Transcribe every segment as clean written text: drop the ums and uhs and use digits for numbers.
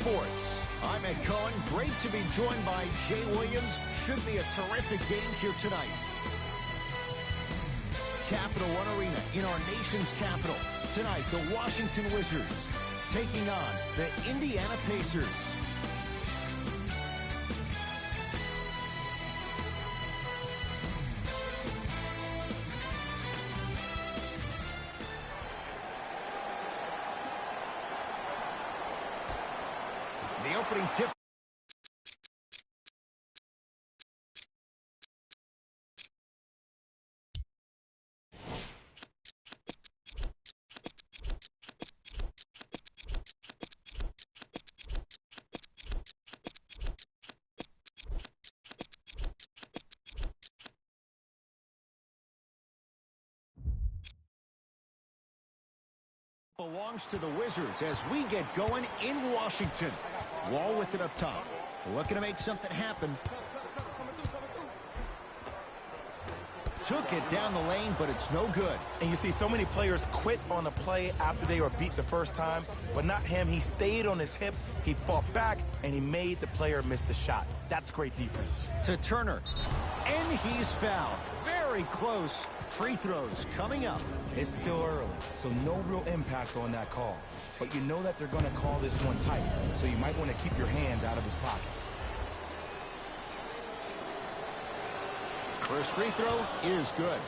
Sports. I'm Ed Cohen. Great to be joined by Jay Williams. Should be a terrific game here tonight. Capital One Arena in our nation's capital. Tonight, the Washington Wizards taking on the Indiana Pacers. The opening tip. Belongs to the Wizards as we get going in Washington. Wall with it up top. Looking to make something happen. Took it down the lane, but it's no good. And you see so many players quit on a play after they were beat the first time, but not him. He stayed on his hip, he fought back, and he made the player miss the shot. That's great defense. To Turner. And he's fouled. Very close. Free throws coming up. It's still early, so no real impact on that call. But you know that they're going to call this one tight, so you might want to keep your hands out of his pocket. First free throw is good.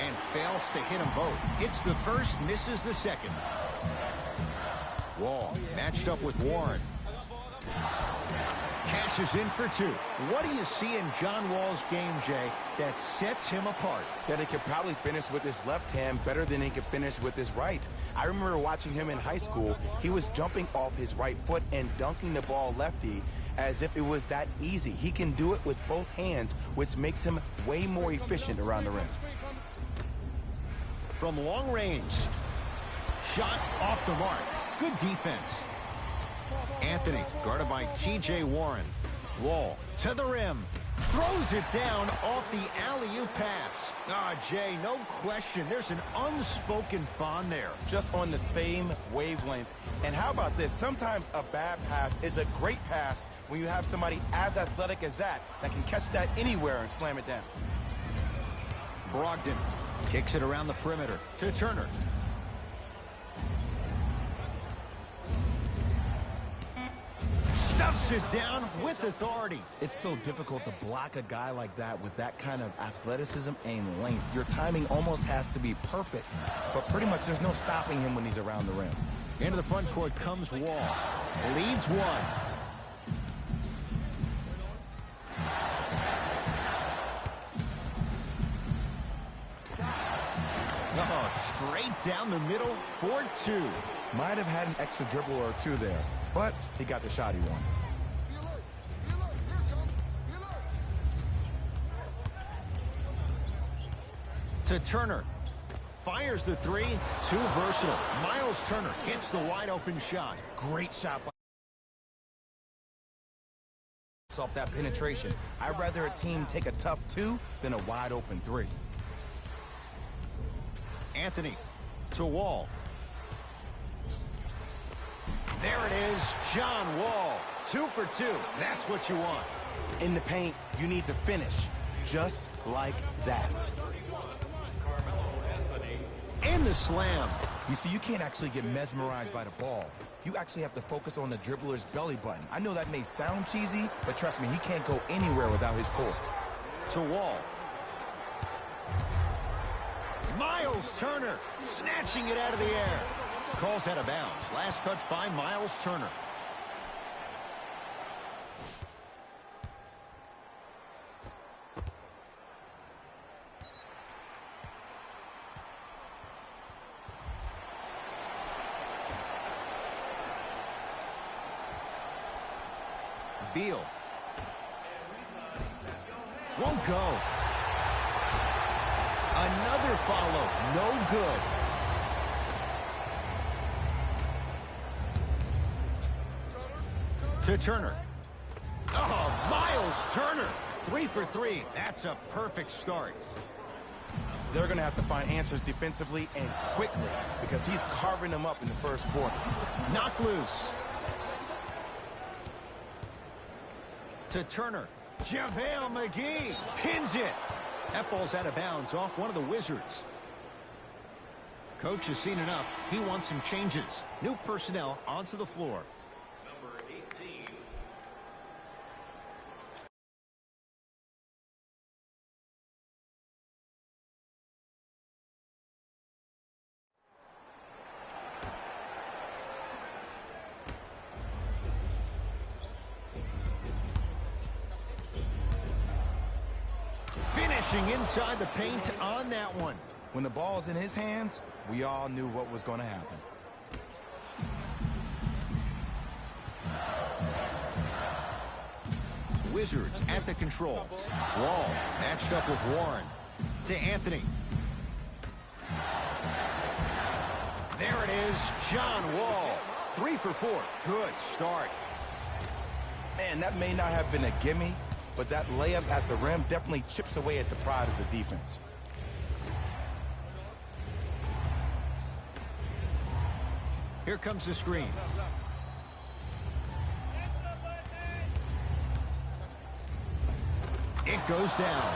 And fails to hit them both. It's the first, misses the second. Wall matched up with Warren. Cashes in for two. What do you see in John Wall's game, Jay, that sets him apart? That he could probably finish with his left hand better than he could finish with his right. I remember watching him in high school. He was jumping off his right foot and dunking the ball lefty as if it was that easy. He can do it with both hands, which makes him way more efficient around the rim. From long range. Shot off the mark. Good defense. Anthony guarded by T.J. Warren. Wall to the rim. Throws it down off the alley-oop pass. Jay, no question. There's an unspoken bond there. Just on the same wavelength. And how about this? Sometimes a bad pass is a great pass when you have somebody as athletic as that can catch that anywhere and slam it down. Brogdon kicks it around the perimeter to Turner. Stuffs it down with authority. It's so difficult to block a guy like that with that kind of athleticism and length. Your timing almost has to be perfect, but pretty much there's no stopping him when he's around the rim. Into the front court comes Wall. Leads one. Straight down the middle for two. Might have had an extra dribble or two there, but he got the shot he wanted. To Turner. Fires the three. Too versatile. Miles Turner hits the wide open shot. Great shot by off that penetration. I'd rather a team take a tough two than a wide open three. Anthony to Wall. There it is, John Wall. 2 for 2. That's what you want. In the paint, you need to finish just like that. And the slam. You see, you can't actually get mesmerized by the ball. You actually have to focus on the dribbler's belly button. I know that may sound cheesy, but trust me, he can't go anywhere without his core. To Wall. Miles Turner snatching it out of the air. Calls out of bounds. Last touch by Miles Turner. Beal. Won't go. Another follow. No good. To Turner. Oh, Miles Miles Turner, 3 for 3. That's a perfect start. They're going to have to find answers defensively and quickly because he's carving them up in the first quarter. Knocked loose. To Turner. JaVale McGee pins it. That ball's out of bounds off one of the Wizards. Coach has seen enough. He wants some changes. New personnel onto the floor. Number 18. Finishing inside the paint on that one. When the ball's in his hands, we all knew what was going to happen. Wizards at the controls. Wall matched up with Warren. To Anthony. There it is, John Wall. 3 for 4. Good start. Man, that may not have been a gimme, but that layup at the rim definitely chips away at the pride of the defense. Here comes the screen. It goes down.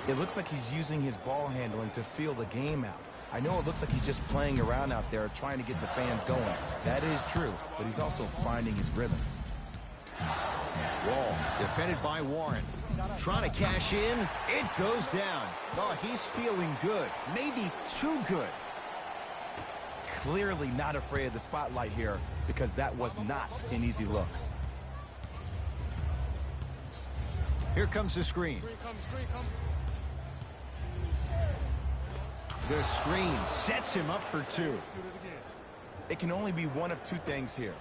It looks like he's using his ball handling to feel the game out. I know it looks like he's just playing around out there trying to get the fans going. That is true, but he's also finding his rhythm. Wall defended by Warren. Trying to cash in. It goes down. Oh, he's feeling good. Maybe too good. Clearly not afraid of the spotlight here because that was not an easy look. Here comes the screen. The screen sets him up for 2. It can only be one of two things here.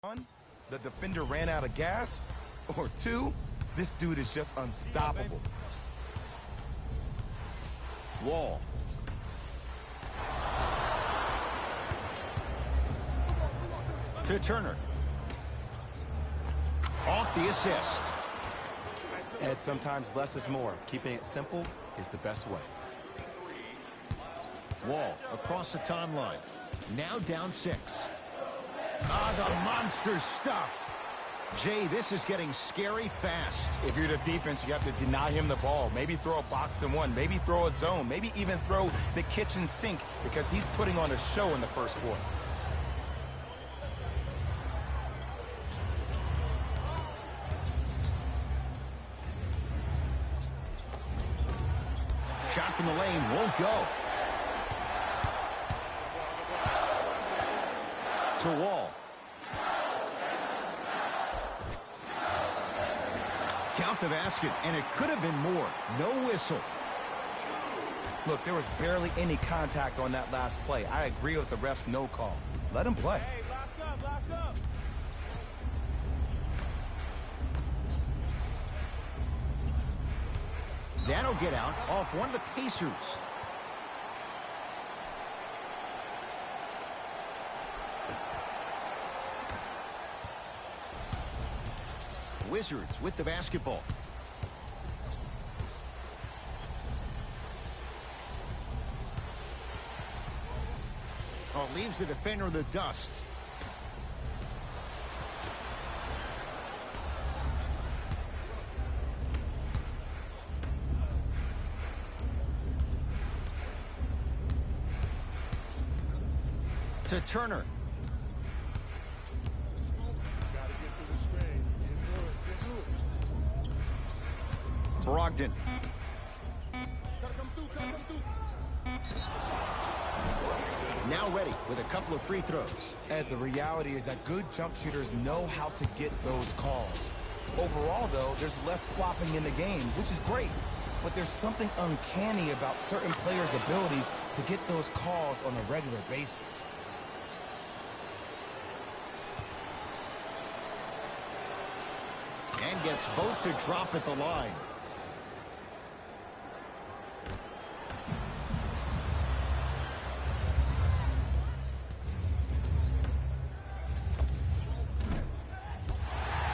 One, the defender ran out of gas, or 2, this dude is just unstoppable. Wall. To Turner. Off the assist. And sometimes less is more. Keeping it simple is the best way. Wall across the timeline. Now down 6. Ah, the monster stuff. Jay, this is getting scary fast. If you're the defense, you have to deny him the ball. Maybe throw a box and one. Maybe throw a zone. Maybe even throw the kitchen sink because he's putting on a show in the first quarter. Shot from the lane won't go. To Wall. Count the basket, and it could have been more. No whistle. Look, there was barely any contact on that last play. I agree with the ref's no call. Let him play. Hey, lock up. That'll get out off one of the Pacers. Wizards with the basketball. Oh, leaves the defender in the dust. To Turner. Brogdon. Now ready with a couple of free throws. And the reality is that good jump shooters know how to get those calls. Overall, though, there's less flopping in the game, which is great. But there's something uncanny about certain players' abilities to get those calls on a regular basis. And gets both to drop at the line.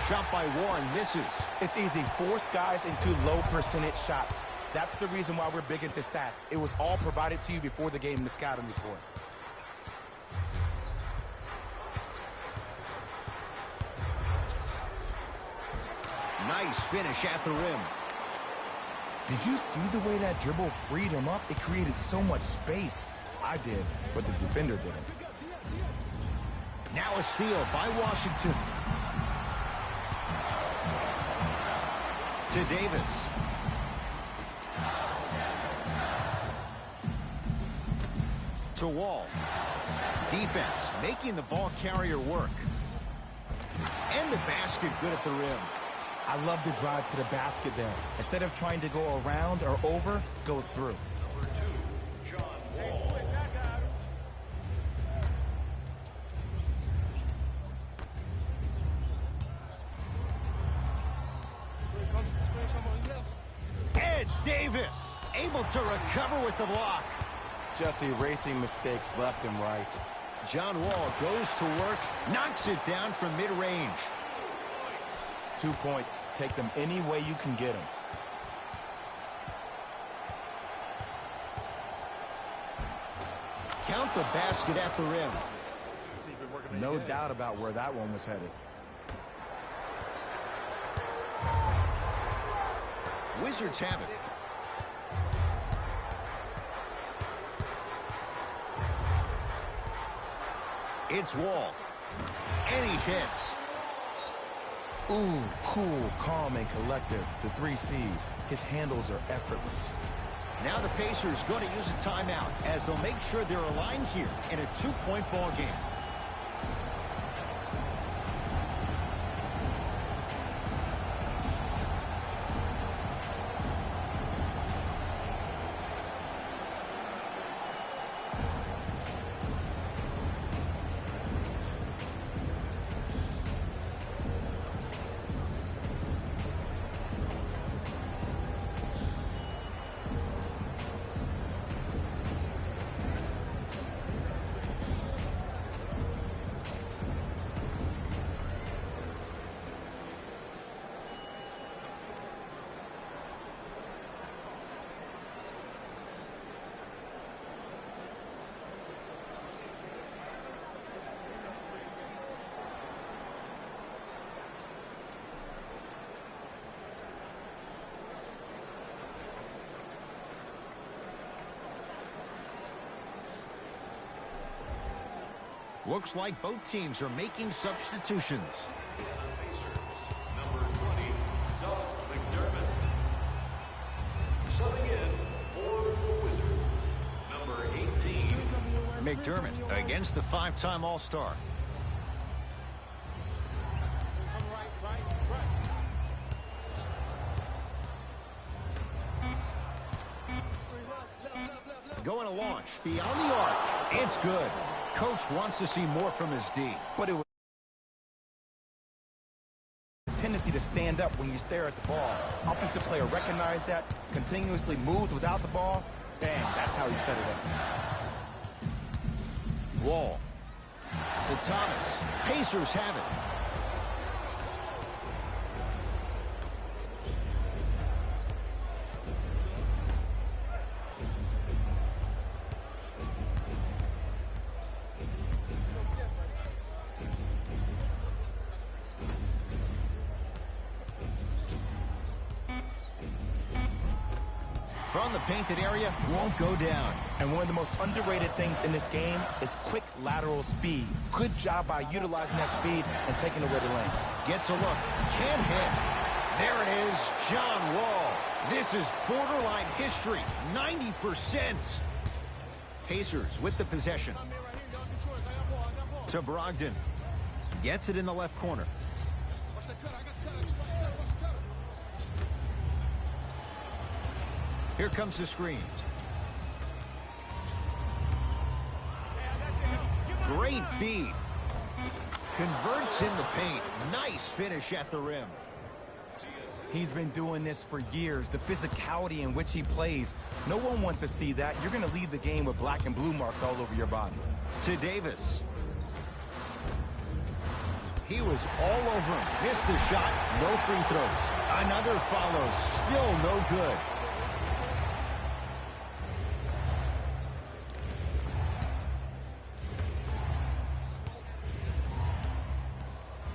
shot by Warren misses. It's easy. Force guys into low percentage shots. That's the reason why we're big into stats. It was all provided to you before the game in the scouting report. Nice finish at the rim. Did you see the way that dribble freed him up? It created so much space. I did, but the defender didn't. Now a steal by Washington. To Davis. To Wall. Defense making the ball carrier work. And the basket good at the rim. I love the drive to the basket there. Instead of trying to go around or over, go through. Number 2, John Wall. Ed Davis able to recover with the block. Just erasing mistakes left and right. John Wall goes to work, knocks it down from mid-range. 2 points. Take them any way you can get them. Count the basket at the rim. No doubt about where that one was headed. Wizards have it. It's Wall. And he hits. Ooh, cool, calm, and collective. The 3 C's. His handles are effortless. Now the Pacers going to use a timeout as they'll make sure they're aligned here in a 2-point ball game. Looks like both teams are making substitutions. Pacers, number 20, Doug McDermott. Subbing in for the Wizards, number 18. McDermott against the 5-time All-Star. Going to launch beyond the arc. It's good. Coach wants to see more from his D. But it was a tendency to stand up when you stare at the ball. Offensive player recognized that, continuously moved without the ball. Bang, that's how he set it up. Wall. To Thomas. Pacers have it. From the painted area, won't go down. And one of the most underrated things in this game is quick lateral speed. Good job by utilizing that speed and taking away the lane. Gets a look. Can't hit. There it is, John Wall. This is borderline history. 90%. Pacers with the possession. To Brogdon. Gets it in the left corner. Here comes the screen. Great feed. Converts in the paint. Nice finish at the rim. He's been doing this for years. The physicality in which he plays. No one wants to see that. You're going to leave the game with black and blue marks all over your body. To Davis. He was all over him. Missed the shot. No free throws. Another follow. Still no good.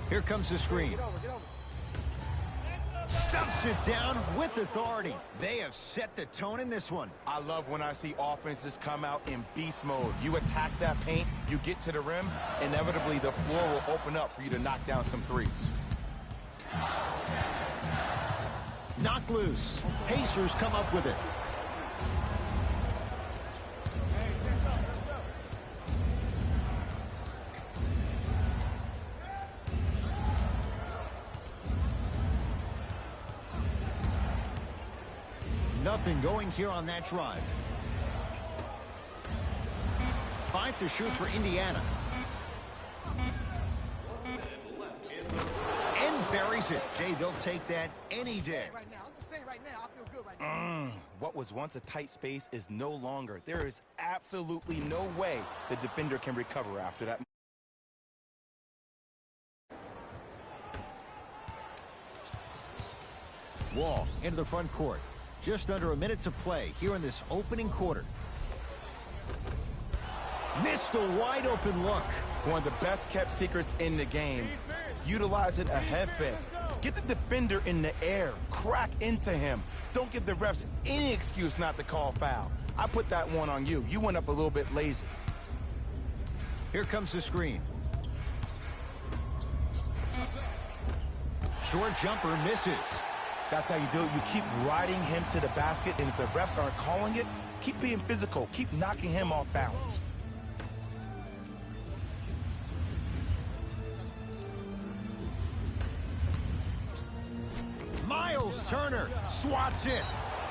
Here comes the screen. Stuffs it down with authority. They have set the tone in this one. I love when I see offenses come out in beast mode. You attack that paint, you get to the rim, inevitably the floor will open up for you to knock down some threes. Knocked loose. Pacers come up with it. Nothing going here on that drive. 5 to shoot for Indiana. And buries it. Jay, they'll take that any day. Right now, I'm just saying right now, I feel good right now. What was once a tight space is no longer. There is absolutely no way the defender can recover after that. Wall into the front court. Just under a minute to play here in this opening quarter. Missed a wide open look. One of the best kept secrets in the game. Utilizing a head fake. Get the defender in the air. Crack into him. Don't give the refs any excuse not to call foul. I put that one on you. You went up a little bit lazy. Here comes the screen. Short jumper misses. That's how you do it. You keep riding him to the basket, and if the refs aren't calling it, keep being physical. Keep knocking him off balance. Miles Turner swats it.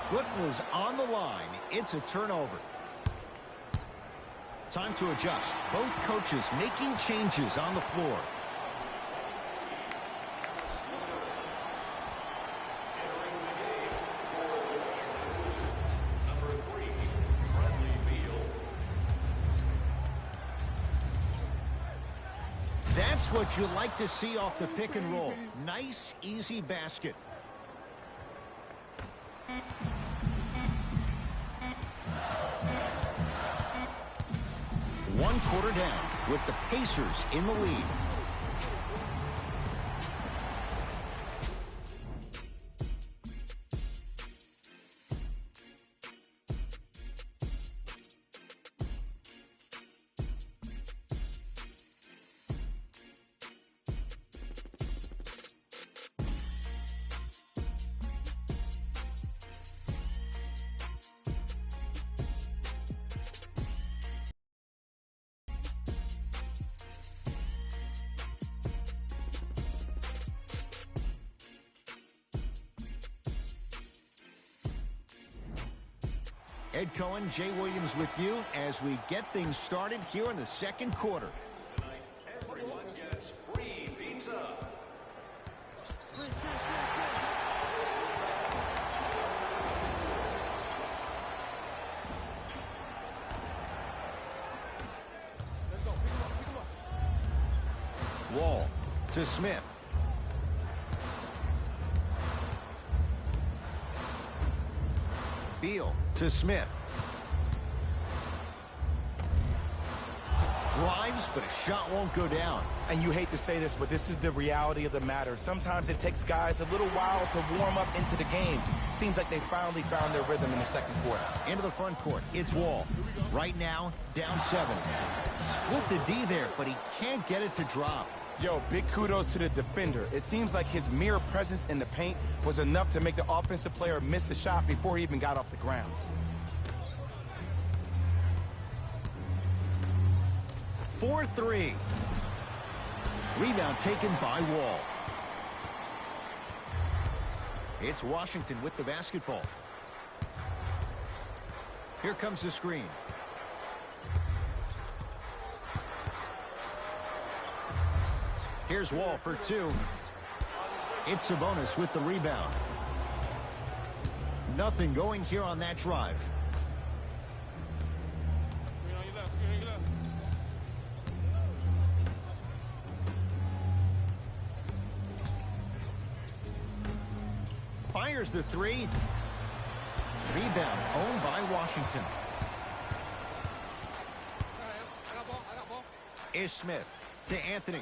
Foot was on the line. It's a turnover. Time to adjust. Both coaches making changes on the floor. That's what you like to see off the pick and roll. Nice, easy basket. One quarter down with the Pacers in the lead. Ed Cohen, Jay Williams with you as we get things started here in the second quarter. Tonight, everyone gets free pizza. Wall to Smith. Beal to Smith. Drives, but a shot won't go down. And you hate to say this, but this is the reality of the matter. Sometimes it takes guys a little while to warm up into the game. Seems like they finally found their rhythm in the second quarter. Into the front court, it's Wall. Right now, down 7. Split the D there, but he can't get it to drop. Yo, big kudos to the defender. It seems like his mere presence in the paint was enough to make the offensive player miss the shot before he even got off the ground. 4-3. Rebound taken by Wall. It's Washington with the basketball. Here comes the screen. Here's Wall for 2. It's Sabonis with the rebound. Nothing going here on that drive. Fires the three. Rebound owned by Washington. I got ball. Ish Smith to Anthony.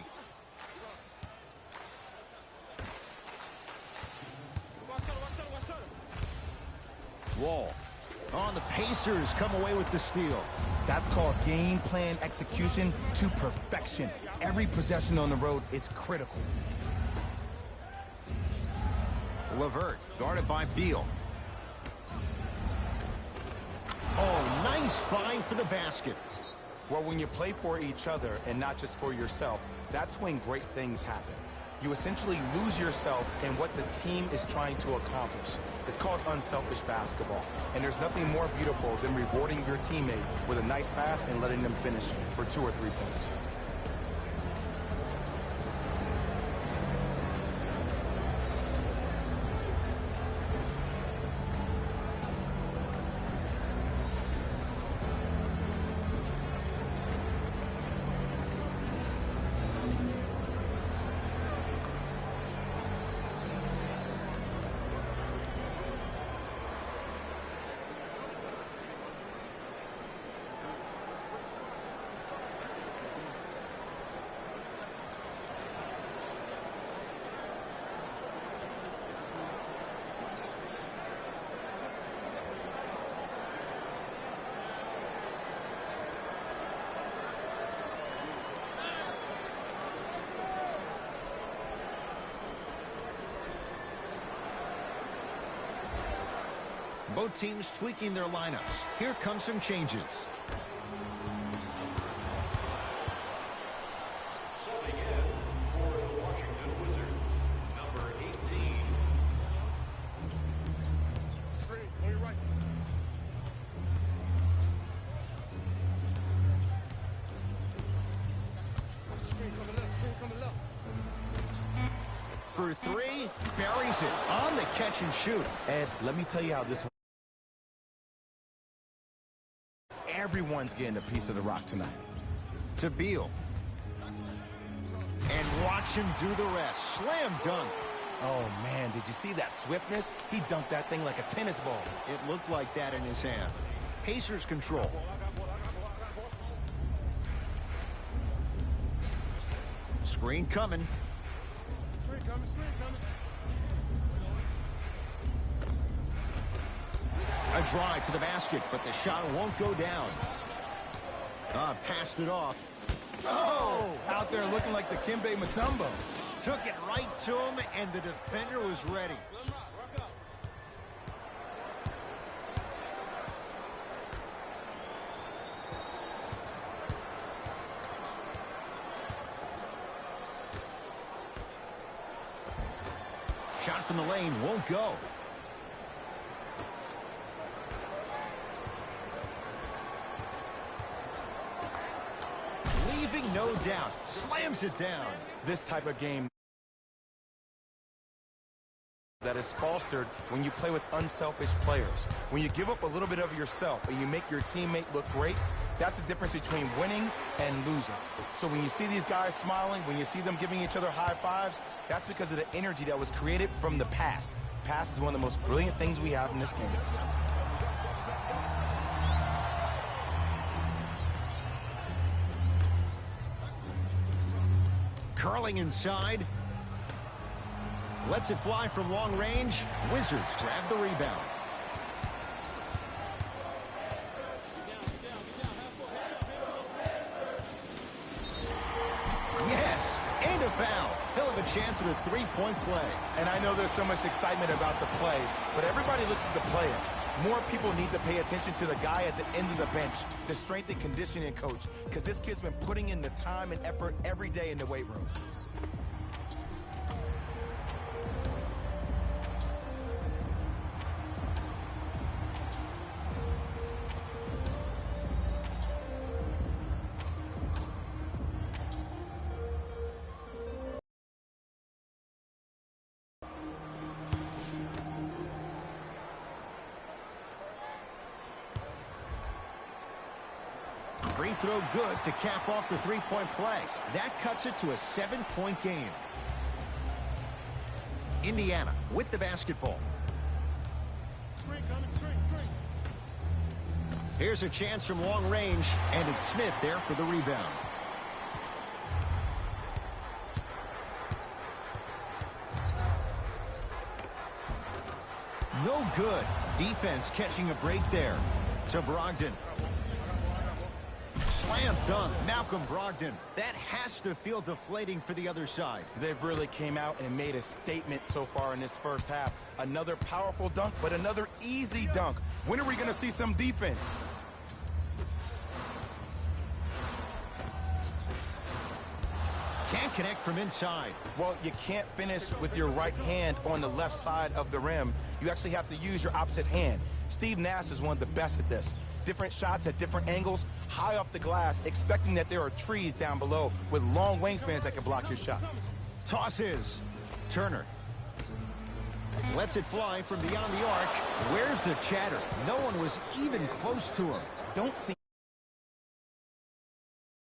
Wall. On the Pacers come away with the steal. That's called game plan execution to perfection. Every possession on the road is critical. LeVert guarded by Beal. Oh, nice find for the basket. Well, when you play for each other and not just for yourself, that's when great things happen. You essentially lose yourself in what the team is trying to accomplish. It's called unselfish basketball. And there's nothing more beautiful than rewarding your teammate with a nice pass and letting them finish for 2 or 3 points. Both teams tweaking their lineups. Here come some changes. Subbing in for the Washington Wizards, number 18. Screen, on your right. Screen coming left. Through three, buries it on the catch and shoot. Ed, let me tell you how this. Everyone's getting a piece of the rock tonight. To Beal. And watch him do the rest. Slam dunk. Oh, man, did you see that swiftness? He dunked that thing like a tennis ball. It looked like that in his hand. Pacers control. Screen coming. Screen coming. A drive to the basket, but the shot won't go down. Passed it off. Oh, out there looking like the Kimbe Mutombo. Took it right to him, and the defender was ready. Shot from the lane won't go. Leaving no doubt. Slams it down. This type of game that is fostered when you play with unselfish players. When you give up a little bit of yourself and you make your teammate look great, that's the difference between winning and losing. So when you see these guys smiling, when you see them giving each other high fives, that's because of the energy that was created from the pass. Pass is one of the most brilliant things we have in this game. Curling inside. Lets it fly from long range. Wizards grab the rebound. Yes, and a foul. He'll have a chance at a three-point play. And I know there's so much excitement about the play, but everybody looks at the player. More people need to pay attention to the guy at the end of the bench, the strength and conditioning coach, because this kid's been putting in the time and effort every day in the weight room. Free throw good to cap off the three-point play. That cuts it to a 7-point game. Indiana with the basketball. Screen coming, screen. Here's a chance from long range, and it's Smith there for the rebound. No good. Defense catching a break there. To Brogdon. Slam dunk, Malcolm Brogdon. That has to feel deflating for the other side. They've really came out and made a statement so far in this first half. Another powerful dunk, but another easy dunk. When are we going to see some defense? Can't connect from inside. Well, you can't finish with your right hand on the left side of the rim. You actually have to use your opposite hand. Steve Nash is one of the best at this. Different shots at different angles, high off the glass, expecting that there are trees down below with long wingspans that can block your shot. Tosses. Turner. Lets it fly from beyond the arc. Where's the chatter? No one was even close to him. Don't see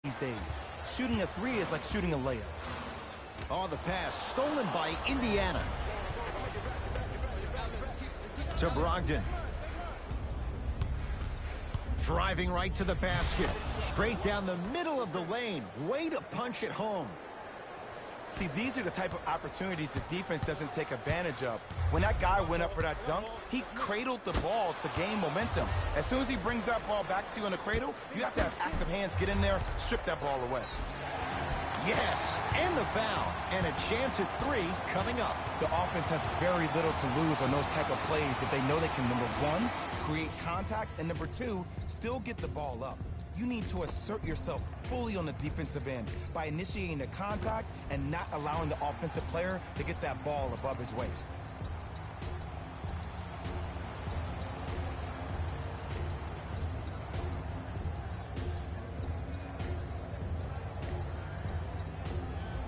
these days. Shooting a three is like shooting a layup. Oh, the pass stolen by Indiana. To Brogdon. Driving right to the basket. Straight down the middle of the lane. Way to punch it home. See, these are the type of opportunities the defense doesn't take advantage of. When that guy went up for that dunk, he cradled the ball to gain momentum. As soon as he brings that ball back to you in the cradle, you have to have active hands, get in there, strip that ball away. Yes, and the foul. And a chance at three coming up. The offense has very little to lose on those type of plays if they know they can, number one, create contact, and number two, still get the ball up. You need to assert yourself fully on the defensive end by initiating the contact and not allowing the offensive player to get that ball above his waist.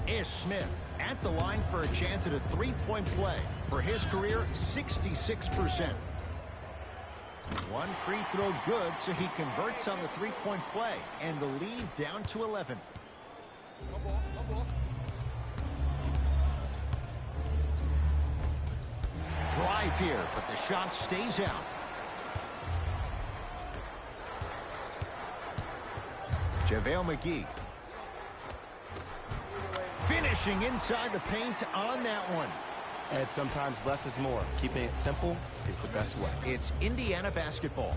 Ish Smith at the line for a chance at a three-point play. For his career, 66%. One free throw good, so he converts on the three-point play, and the lead down to 11. Drive here, but the shot stays out. JaVale McGee. Finishing inside the paint on that one. And sometimes less is more. Keeping it simple is the best way. It's Indiana basketball.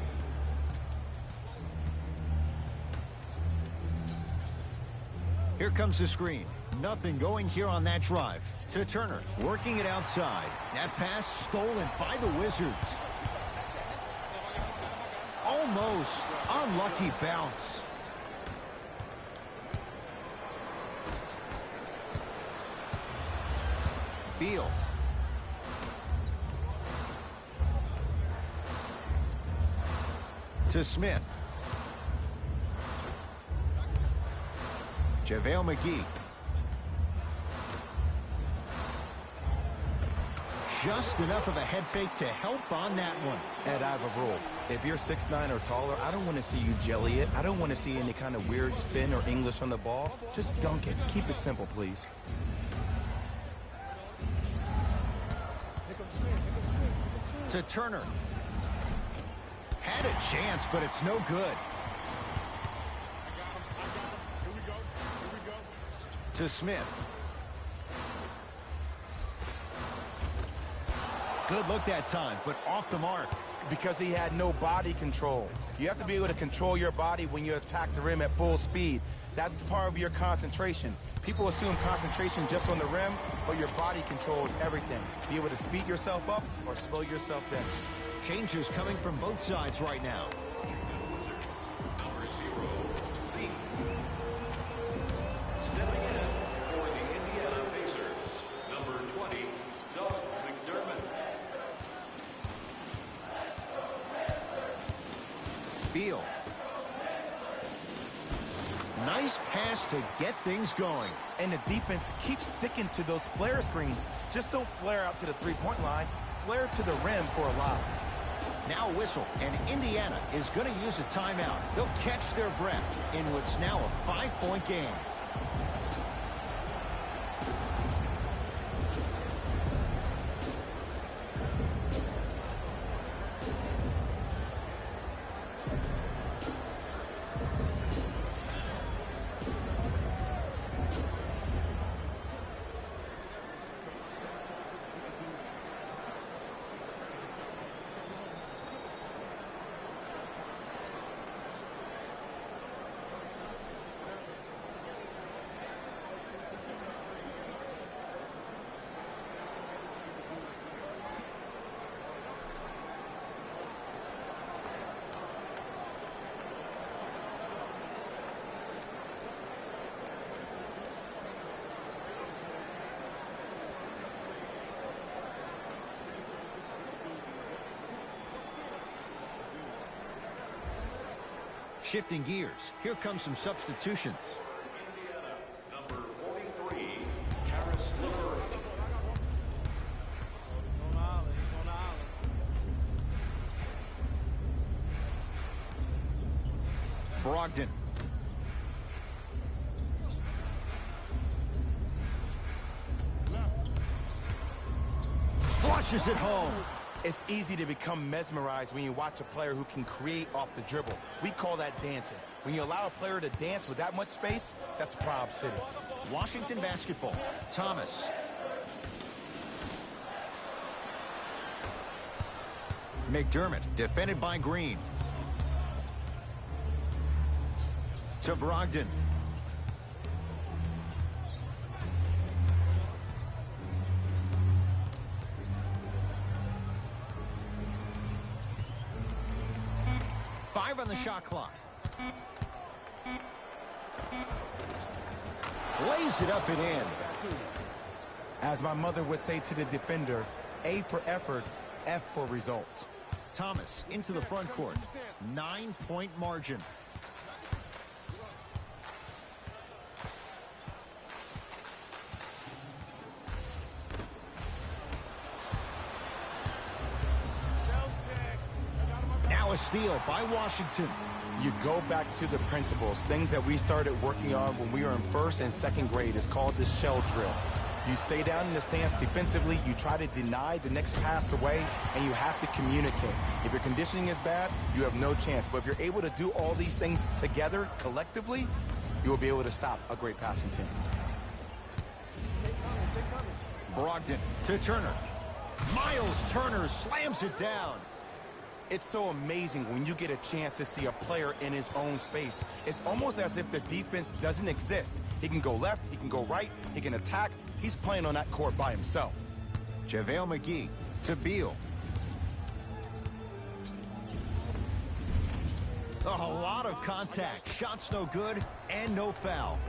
Here comes the screen. Nothing going here on that drive. To Turner, working it outside. That pass stolen by the Wizards. Almost. Unlucky bounce. Beal. To Smith. JaVale McGee. Just enough of a head fake to help on that one. Ed, I have a rule. If you're 6'9" or taller, I don't want to see you jelly it. I don't want to see any kind of weird spin or English on the ball. Just dunk it. Keep it simple, please. To Turner. Had a chance, but it's no good. To Smith. Good look that time, but off the mark. Because he had no body control. You have to be able to control your body when you attack the rim at full speed. That's part of your concentration. People assume concentration just on the rim, but your body control is everything. Be able to speed yourself up or slow yourself down. Changes coming from both sides right now. Wizards, number 0, Z. Stepping in for the Indiana Pacers, number 20, Doug McDermott. Beal. Nice pass to get things going. And the defense keeps sticking to those flare screens. Just don't flare out to the three-point line. Flare to the rim for a lob. Now a whistle, and Indiana is going to use a timeout. They'll catch their breath in what's now a 5-point game. Shifting gears, here come some substitutions. Number 43, Karis LeVert. Brogdon. Flushes it home. It's easy to become mesmerized when you watch a player who can create off the dribble. We call that dancing. When you allow a player to dance with that much space, that's Prob City. Washington basketball. Thomas. McDermott, defended by Green. To Brogdon. Five on the shot clock. Lays it up and in. As my mother would say to the defender, A for effort, F for results. Thomas into the front court. 9-point margin. Now a steal by Washington. You go back to the principles, things that we started working on when we were in first and second grade. It's called the shell drill. You stay down in the stance defensively, you try to deny the next pass away, and you have to communicate. If your conditioning is bad, you have no chance. But if you're able to do all these things together, collectively, you will be able to stop a great passing team. Brogdon to Turner. Miles Turner slams it down. It's so amazing when you get a chance to see a player in his own space. It's almost as if the defense doesn't exist. He can go left, he can go right, he can attack. He's playing on that court by himself. JaVale McGee to Beal. A lot of contact. Shots no good and no foul.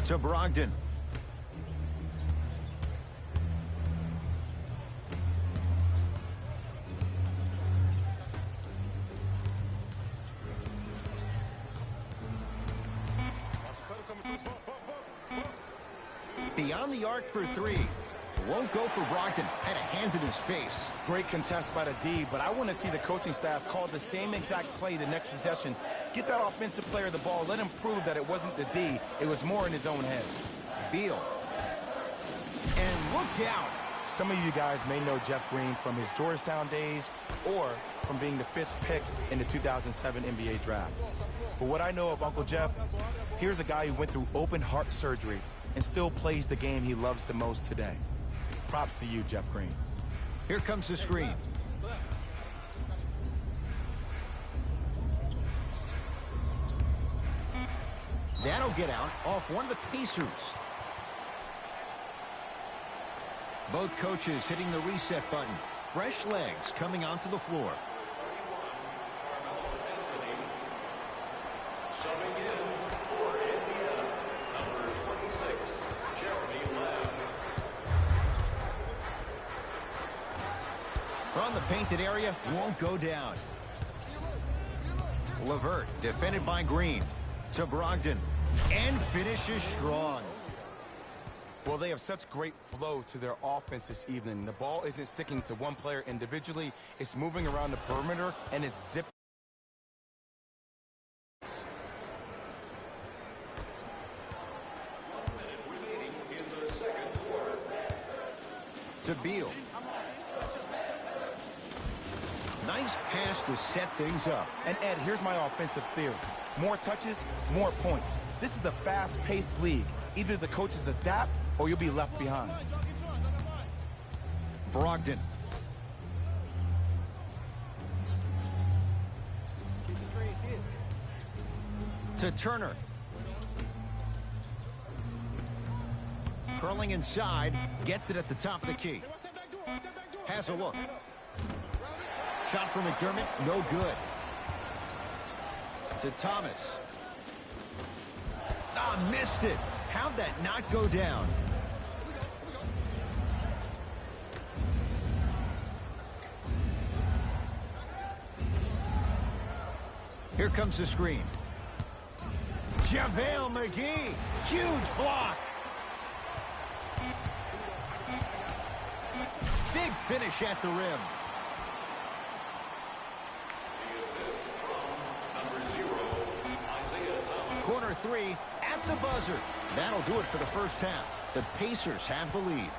To Brogdon. Beyond the arc for three. Won't go for Brogdon. Had a hand in his face. Great contest by the D, but I want to see the coaching staff call the same exact play the next possession. Get that offensive player the ball. Let him prove that it wasn't the D. It was more in his own head. Beal. And look out. Some of you guys may know Jeff Green from his Georgetown days or from being the 5th pick in the 2007 NBA draft. But what I know of Uncle Jeff, here's a guy who went through open heart surgery and still plays the game he loves the most today. Props to you, Jeff Green. Here comes the screen. That'll get out off one of the Pacers. Both coaches hitting the reset button. Fresh legs coming onto the floor. Subbing in for Indiana, number 26, Jeremy Lamb. From the painted area, won't go down. LeVert, defended by Green. To Brogdon. And finishes strong. Well, they have such great flow to their offense this evening. The ball isn't sticking to one player individually. It's moving around the perimeter, and it's zipping. To Beal. Nice pass to set things up. And Ed, here's my offensive theory. More touches, more points. This is a fast-paced league. Either the coaches adapt or you'll be left behind. Brogdon. To Turner. Curling inside, gets it at the top of the key. Has a look. Shot from McDermott, no good. To Thomas. Ah, missed it. How'd that not go down? Here comes the screen. JaVale McGee. Huge block. Big finish at the rim. The assist from number 0, Isaiah Thomas. Corner 3 at the buzzer. That'll do it for the first half. The Pacers have the lead.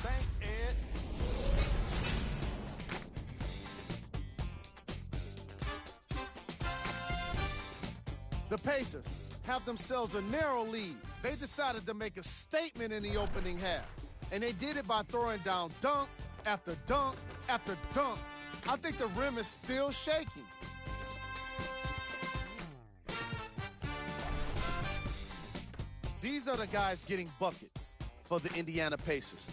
Thanks, Ed. The Pacers have themselves a narrow lead. They decided to make a statement in the opening half, and they did it by throwing down dunk after dunk after dunk. I think the rim is still shaking. These are the guys getting buckets for the Indiana Pacers.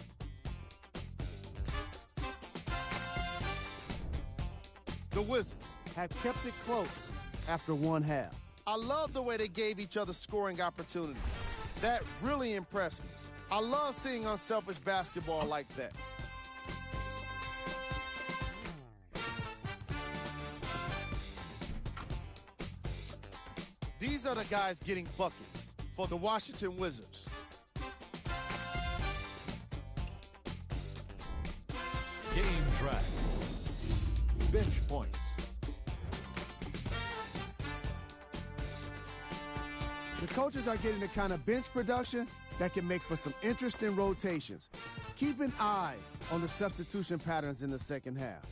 The Wizards have kept it close after one half. I love the way they gave each other scoring opportunities. That really impressed me. I love seeing unselfish basketball like that. These are the guys getting buckets for the Washington Wizards. Game track. Bench points. The coaches are getting the kind of bench production that can make for some interesting rotations. Keep an eye on the substitution patterns in the second half.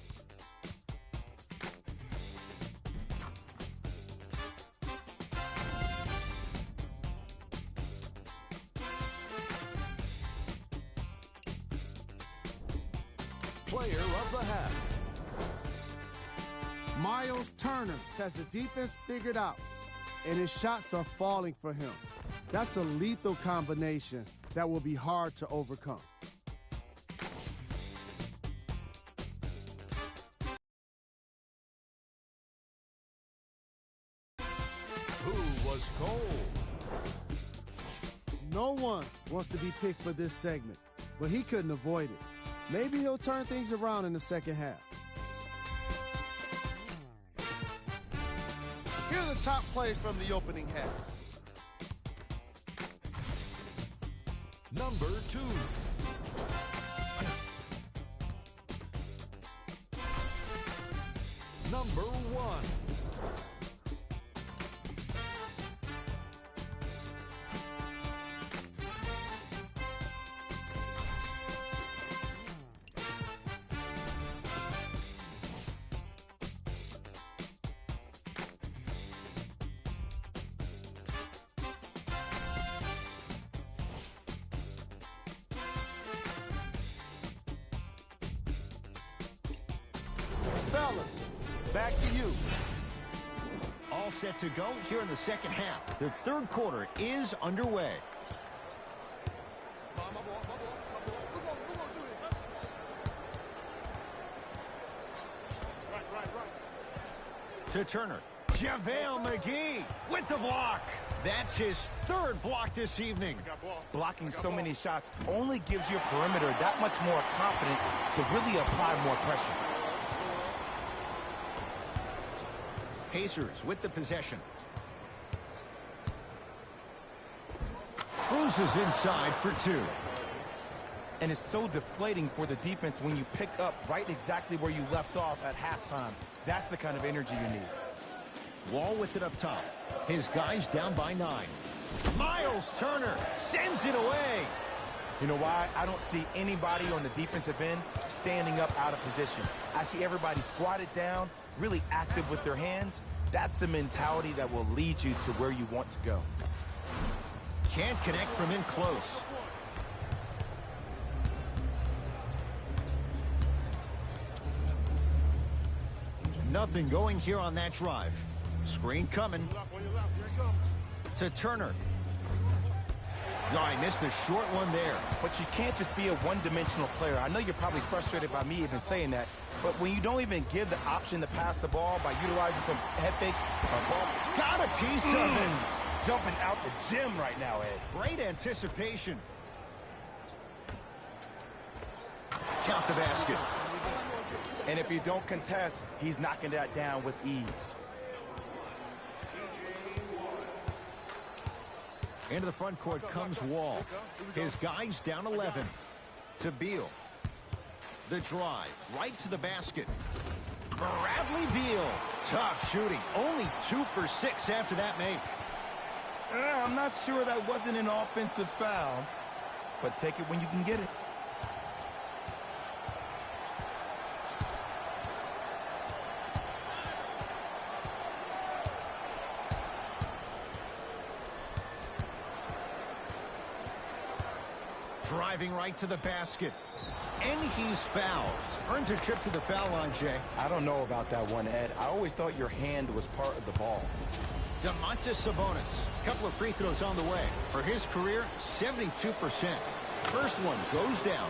Player of the half. Miles Turner has the defense figured out, and his shots are falling for him. That's a lethal combination that will be hard to overcome. Who was cold? No one wants to be picked for this segment, but he couldn't avoid it. Maybe he'll turn things around in the second half. Here are the top plays from the opening half. Number 2. Number 1. Fellas, back to you. All set to go here in the second half. The third quarter is underway. My boy. We're gonna do this. Right. To Turner. JaVale McGee with the block. That's his third block this evening. Blocking so many shots only gives your perimeter that much more confidence to really apply more pressure. Pacers with the possession. Cruises inside for 2. And it's so deflating for the defense when you pick up right exactly where you left off at halftime. That's the kind of energy you need. Wall with it up top. His guys down by 9. Miles Turner sends it away. You know why? I don't see anybody on the defensive end standing up out of position. I see everybody squatted down, really active with their hands. That's the mentality that will lead you to where you want to go. Can't connect from in close. Nothing going here on that drive. Screen coming. To Turner. No, I missed a short one there. But you can't just be a one-dimensional player. I know you're probably frustrated by me even saying that, but when you don't even give the option to pass the ball by utilizing some head fakes or ball, Got a piece of it. jumping out the gym right now, Ed. Great anticipation. Count the basket. And if you don't contest, he's knocking that down with ease. Into the front court comes Wall. His guy's down 11. To Beal. The drive. Right to the basket. Bradley Beal. Tough shooting. Only 2 for 6 after that make. I'm not sure that wasn't an offensive foul, but take it when you can get it. Driving right to the basket. And he's fouled. Earns a trip to the foul line, Jay. I don't know about that one, Ed. I always thought your hand was part of the ball. Domantas Sabonis. Couple of free throws on the way. For his career, 72%. First one goes down.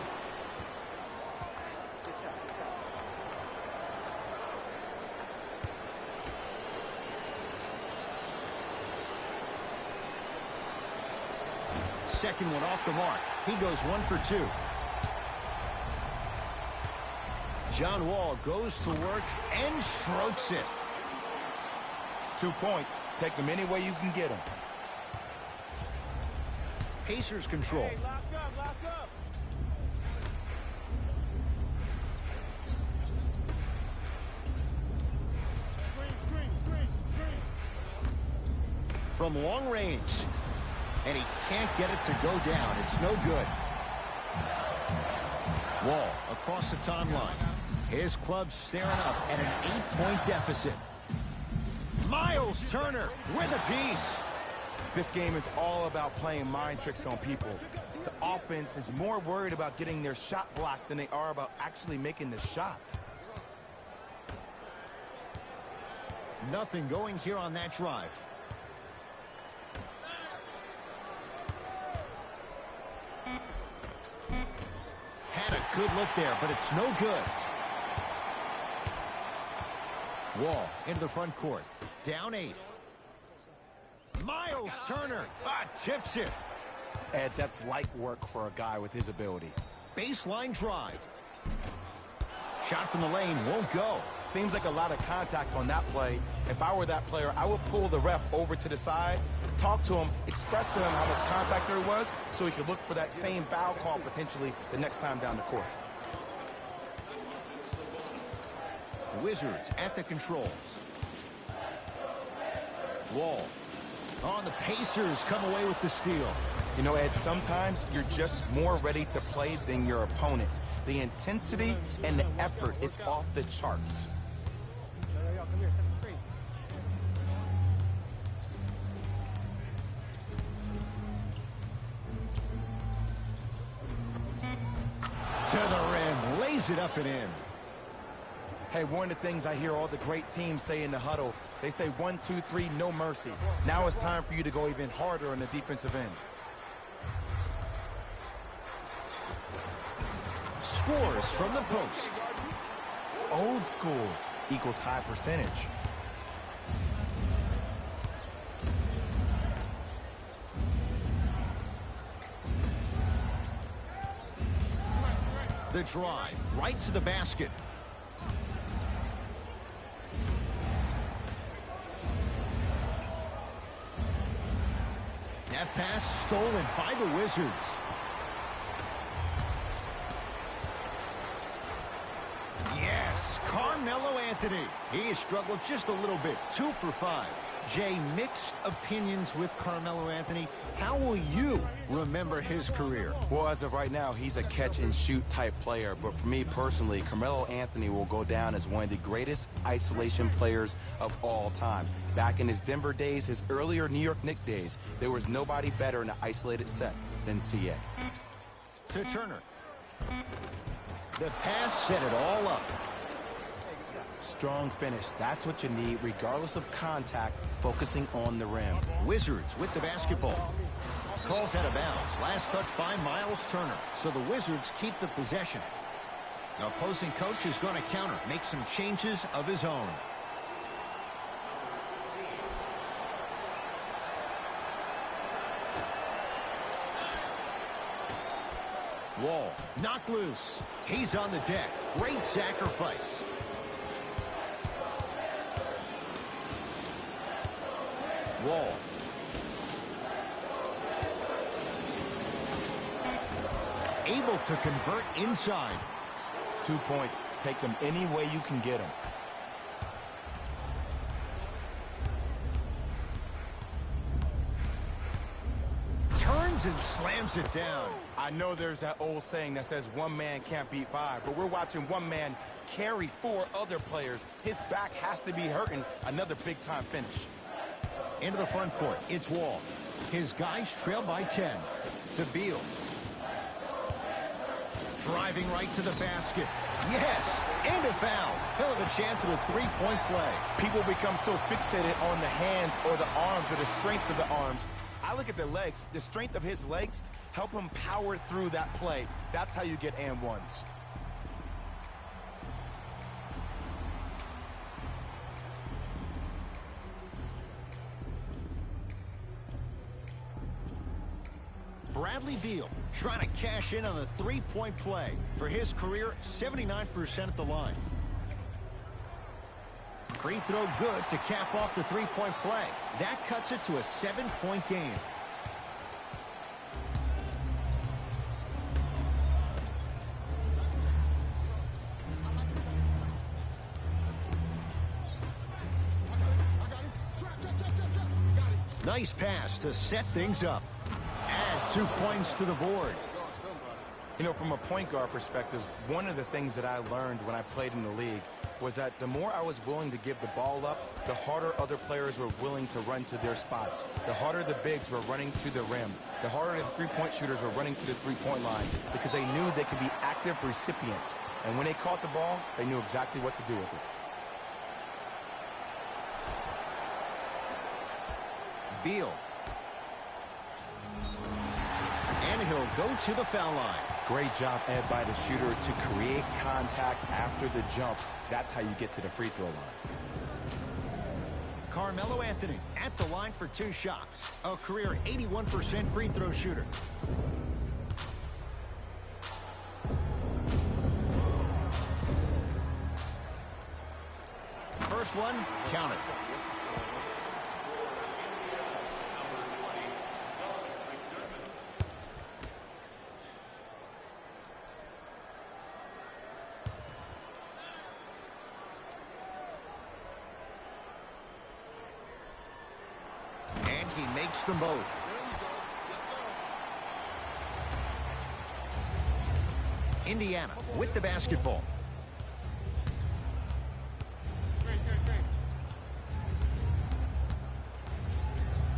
Second one off the mark. He goes 1 for 2. John Wall goes to work and strokes it. 2 points. Take them any way you can get them. Pacers control. Hey, lock up. Screen. From long range. And he can't get it to go down. It's no good. Wall across the timeline. His club staring up at an 8-point deficit. Miles Turner with a piece. This game is all about playing mind tricks on people. The offense is more worried about getting their shot blocked than they are about actually making the shot. Nothing going here on that drive. Had a good look there, but it's no good. Wall into the front court. Down 8. Miles Turner tips it. Ed, that's light work for a guy with his ability. Baseline drive. Shot from the lane won't go. Seems like a lot of contact on that play. If I were that player, I would pull the ref over to the side, talk to him, express to him how much contact there was so he could look for that same foul call potentially the next time down the court. Wizards at the controls. Wall. On the Pacers come away with the steal. You know, Ed, sometimes you're just more ready to play than your opponent. The intensity and the effort is off the charts. Yo, come here, touch the screen. To the rim. Lays it up and in. Hey, one of the things I hear all the great teams say in the huddle, they say 1, 2, 3, no mercy. Now it's time for you to go even harder on the defensive end. Scores from the post. Old school equals high percentage. The drive. Right to the basket. That pass stolen by the Wizards. Yes, Carmelo Anthony. He has struggled just a little bit. 2 for 5. Jay, mixed opinions with Carmelo Anthony. How will you remember his career? Well, as of right now, he's a catch-and-shoot type player. But for me personally, Carmelo Anthony will go down as one of the greatest isolation players of all time. Back in his Denver days, his earlier New York Knicks days, there was nobody better in an isolated set than CA. To Turner. The pass set it all up. Strong finish. That's what you need, regardless of contact, focusing on the rim. Wizards with the basketball. Calls out of bounds. Last touch by Miles Turner. So the Wizards keep the possession. The opposing coach is going to counter, make some changes of his own. Wall, knocked loose. He's on the deck. Great sacrifice. Wall. Able to convert inside. 2 points. Take them any way you can get them. Turns and slams it down. I know there's that old saying that says one man can't beat five, but we're watching one man carry 4 other players. His back has to be hurting. Another big-time finish. Into the front court, it's Wall. His guys trail by 10. To Beal. Driving right to the basket. Yes! And a foul. He'll have a chance at a three-point play. People become so fixated on the hands or the arms or the strengths of the arms. I look at the legs. The strength of his legs help him power through that play. That's how you get and ones. Bradley Beal trying to cash in on the three-point play. For his career, 79% at the line. Free throw good to cap off the three-point play. That cuts it to a 7-point game. Nice pass to set things up. Add 2 points to the board. You know, from a point guard perspective, one of the things that I learned when I played in the league was that the more I was willing to give the ball up, the harder other players were willing to run to their spots. The harder the bigs were running to the rim. The harder the three-point shooters were running to the three-point line because they knew they could be active recipients. And when they caught the ball, they knew exactly what to do with it. Beal. And he'll go to the foul line. Great job, Ed, by the shooter to create contact after the jump. That's how you get to the free throw line. Carmelo Anthony at the line for 2 shots. A career 81% free throw shooter. First one, count it. He makes them both. Indiana with the basketball.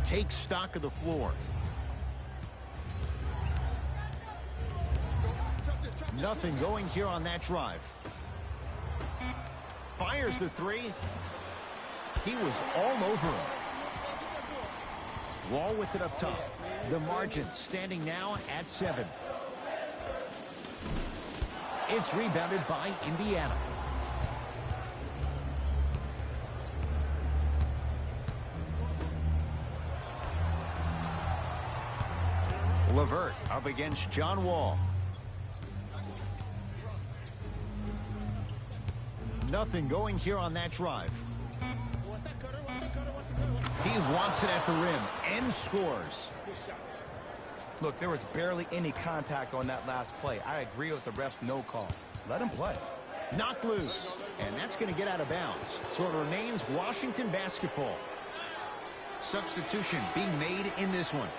Takes stock of the floor. Nothing going here on that drive. Fires the three. He was all over him. Wall with it up top. The margin standing now at 7. It's rebounded by Indiana. LeVert up against John Wall. Nothing going here on that drive. He wants it at the rim and scores. Look, there was barely any contact on that last play. I agree with the ref's no call. Let him play. Knocked loose, and that's going to get out of bounds. So it remains Washington basketball. Substitution being made in this one.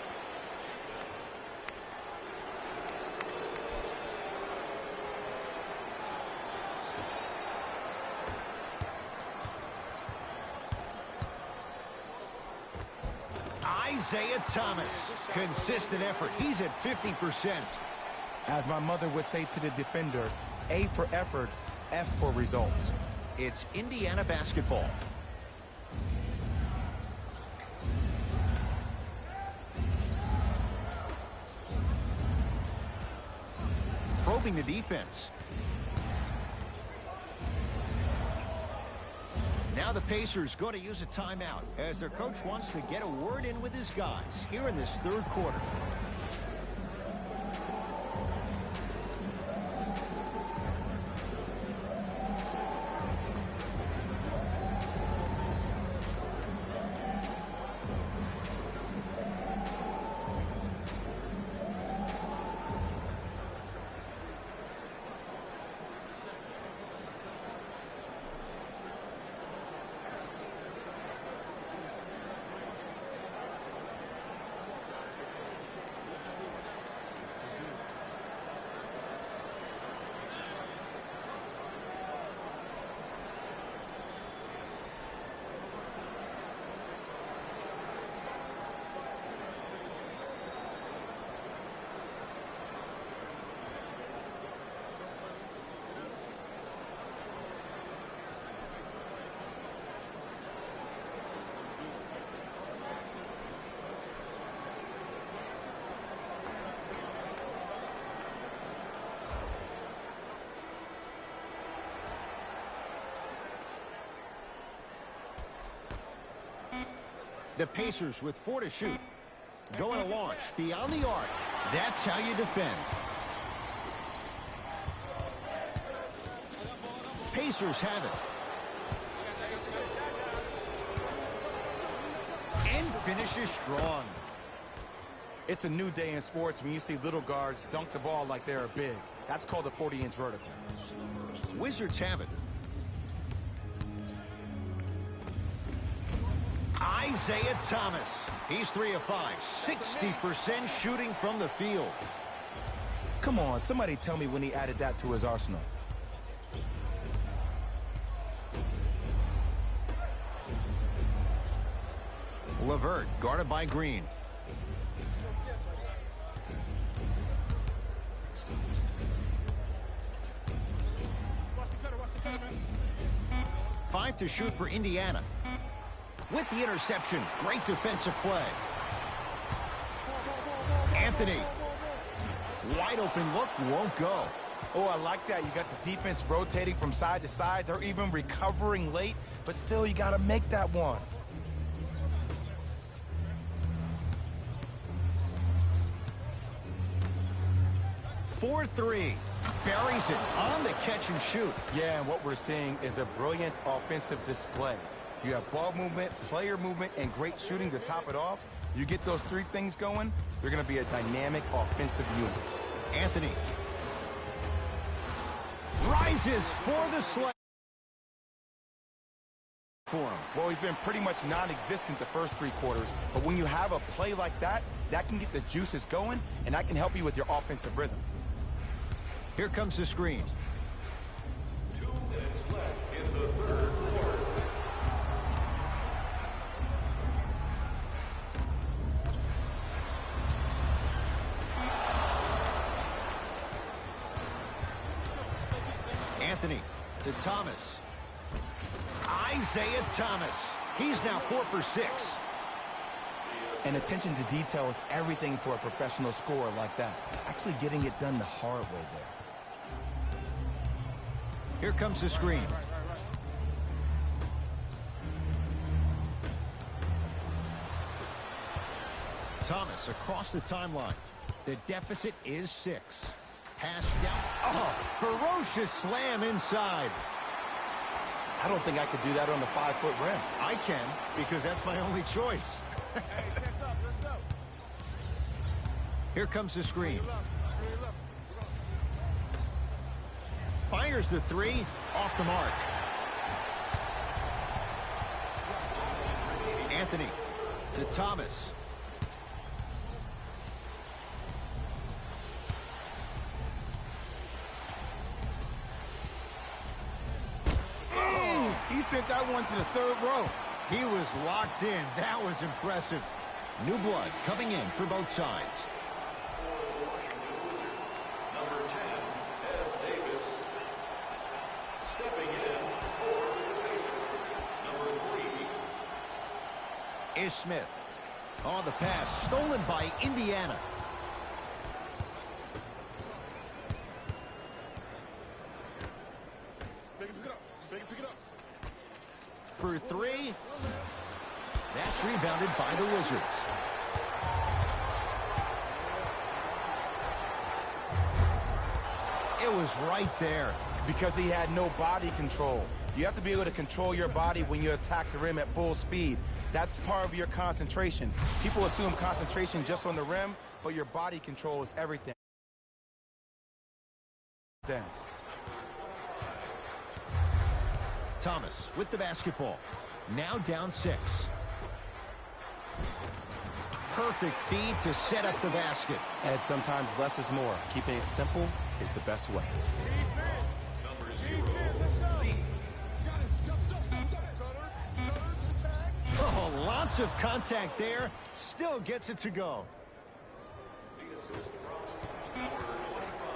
Isaiah Thomas. Consistent effort. He's at 50%. As my mother would say to the defender, A for effort, F for results. It's Indiana basketball. Probing the defense. Now the Pacers going to use a timeout as their coach wants to get a word in with his guys here in this third quarter. The Pacers with 4 to shoot. Going to launch beyond the arc. That's how you defend. Pacers have it. And finishes strong. It's a new day in sports when you see little guards dunk the ball like they're big. That's called a 40-inch vertical. Wizards have it. Isaiah Thomas. He's 3 of 5. 60% shooting from the field. Come on, somebody tell me when he added that to his arsenal. LeVert guarded by Green. Five to shoot for Indiana. With the interception, great defensive play. Anthony. Wide open look, won't go. Oh, I like that. You got the defense rotating from side to side. They're even recovering late, but still you got to make that one. For 3. Buries it on the catch and shoot. Yeah, and what we're seeing is a brilliant offensive display. You have ball movement, player movement, and great shooting to top it off. You get those 3 things going, you're going to be a dynamic offensive unit. Anthony. Rises for the slam. For him. Well, he's been pretty much non-existent the first 3 quarters, but when you have a play like that, that can get the juices going, and that can help you with your offensive rhythm. Here comes the screen. 2 minutes left in the third quarter. Anthony to Thomas. Isaiah Thomas. He's now 4 for 6. And attention to detail is everything for a professional scorer like that. Actually getting it done the hard way there. Here comes the screen. Thomas across the timeline. The deficit is 6. Pass down. Oh, ferocious slam inside. I don't think I could do that on the 5-foot rim. I can, because that's my only choice. Hey, check up. Let's go. Here comes the screen. Fires the 3, off the mark. Anthony to Thomas. He sent that one to the 3rd row. He was locked in. That was impressive. New blood coming in for both sides. For the Washington Wizards, number 10, Ed Davis. Stepping in for is Smith. On the pass, stolen by Indiana. For three. That's rebounded by the Wizards. It was right there. Because he had no body control. You have to be able to control your body when you attack the rim at full speed. That's part of your concentration. People assume concentration just on the rim, but your body control is everything. Then. Thomas with the basketball. Now down 6. Perfect feed to set up the basket. And sometimes less is more. Keeping it simple is the best way. Number 0, Zeke. Oh, lots of contact there. Still gets it to go. The assist from number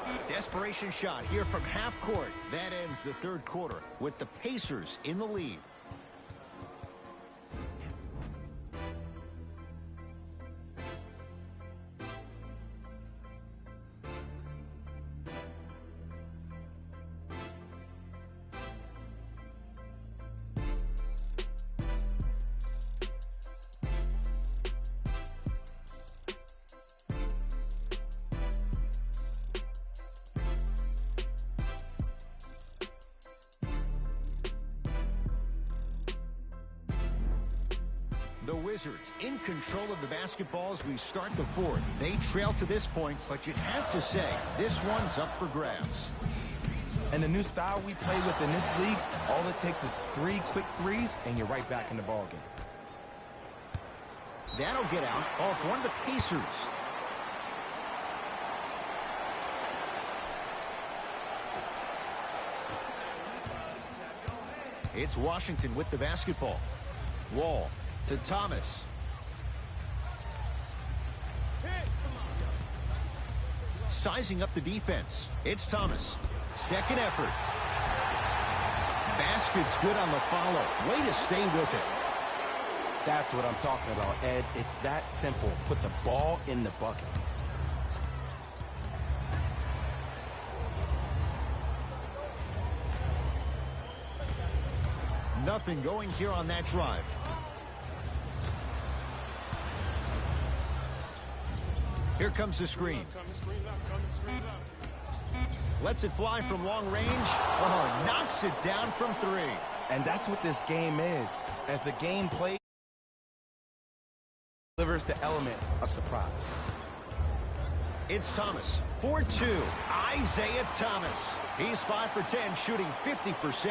25. Desperation shot here from half court. That ends the third quarter with the Pacers in the lead. The Wizards in control of the basketball as we start the fourth. They trail to this point, but you'd have to say this one's up for grabs. And the new style we play with in this league, all it takes is 3 quick threes, and you're right back in the ballgame. That'll get out off one of the Pacers. It's Washington with the basketball. Wall to Thomas. Sizing up the defense. It's Thomas. Second effort. Basket's good on the follow. Way to stay with it. That's what I'm talking about, Ed. It's that simple. Put the ball in the bucket. Nothing going here on that drive. Here comes the screen. Lets it fly from long range. Oh, knocks it down from 3. And that's what this game is. As the game plays, delivers the element of surprise. It's Thomas. 4-2. Isaiah Thomas. He's 5 for 10, shooting 50%.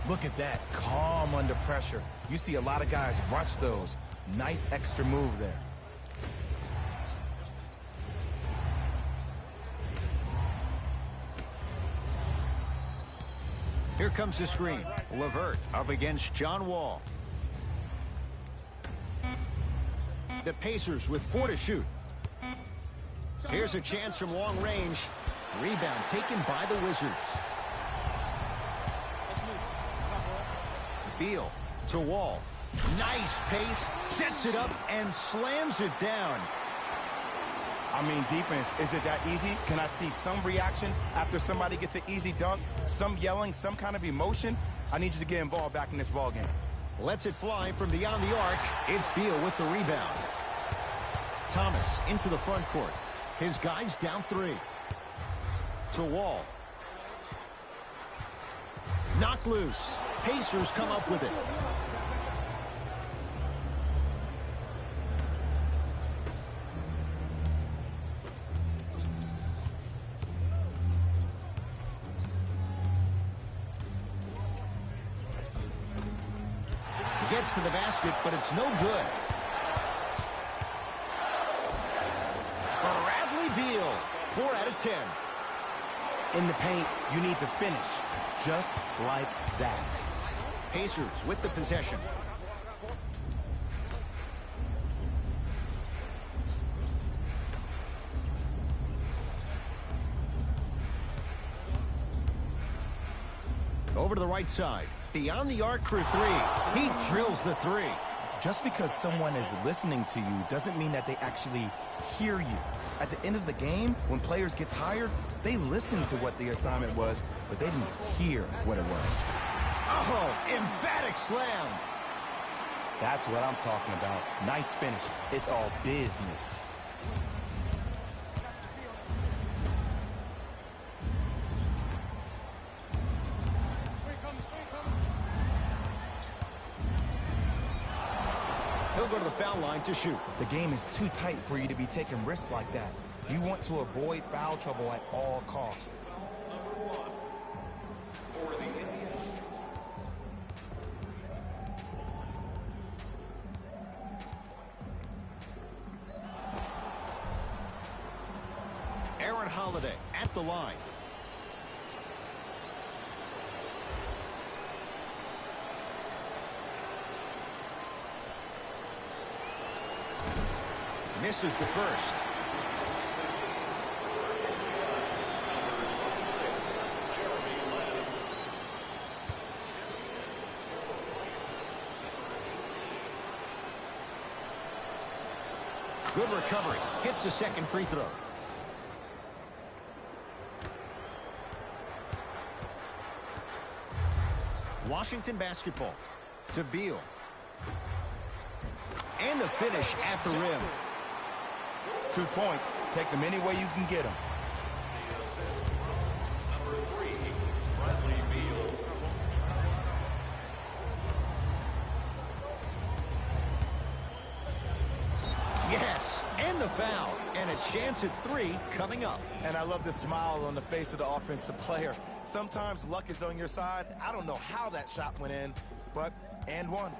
Look at that. Calm under pressure. You see a lot of guys rush those. Nice extra move there. Here comes the screen. LeVert up against John Wall. The Pacers with 4 to shoot. Here's a chance from long range. Rebound taken by the Wizards. Beal to Wall. Nice pace. Sets it up and slams it down. I mean, defense, is it that easy? Can I see some reaction after somebody gets an easy dunk? Some yelling, some kind of emotion? I need you to get involved back in this ballgame. Lets it fly from beyond the arc. It's Beal with the rebound. Thomas into the front court. His guys down 3. To Wall. Knocked loose. Pacers come up with it. Gets to the basket, but it's no good. Bradley Beal, 4 out of 10. In the paint, you need to finish just like that. Pacers with the possession. Over to the right side. Beyond the arc for 3. He drills the 3. Just because someone is listening to you doesn't mean that they actually hear you. At the end of the game, when players get tired, they listen to what the assignment was, but they didn't hear what it was. Oh, emphatic slam. That's what I'm talking about. Nice finish. It's all business. He'll go to the foul line to shoot. The game is too tight for you to be taking risks like that. You want to avoid foul trouble at all costs. For the Indians. Aaron Holiday at the line. Misses the first. Good recovery. Hits the second free throw. Washington basketball. To Beal. And the finish at the rim. 2 points. Take them any way you can get them. Number 3, Bradley Beal. Yes, and the foul. And a chance at 3 coming up. And I love the smile on the face of the offensive player. Sometimes luck is on your side. I don't know how that shot went in, but and one.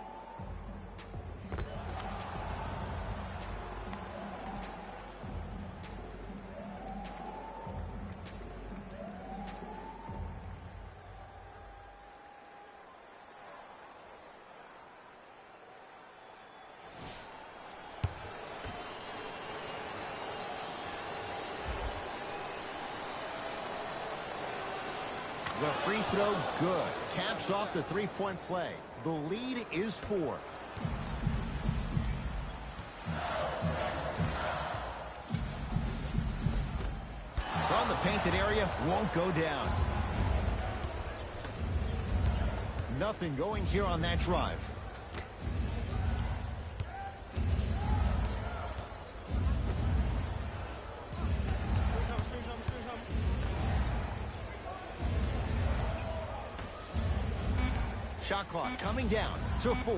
The free throw, good. Caps off the three-point play. The lead is 4. From the painted area, won't go down. Nothing going here on that drive. Shot clock coming down to 4.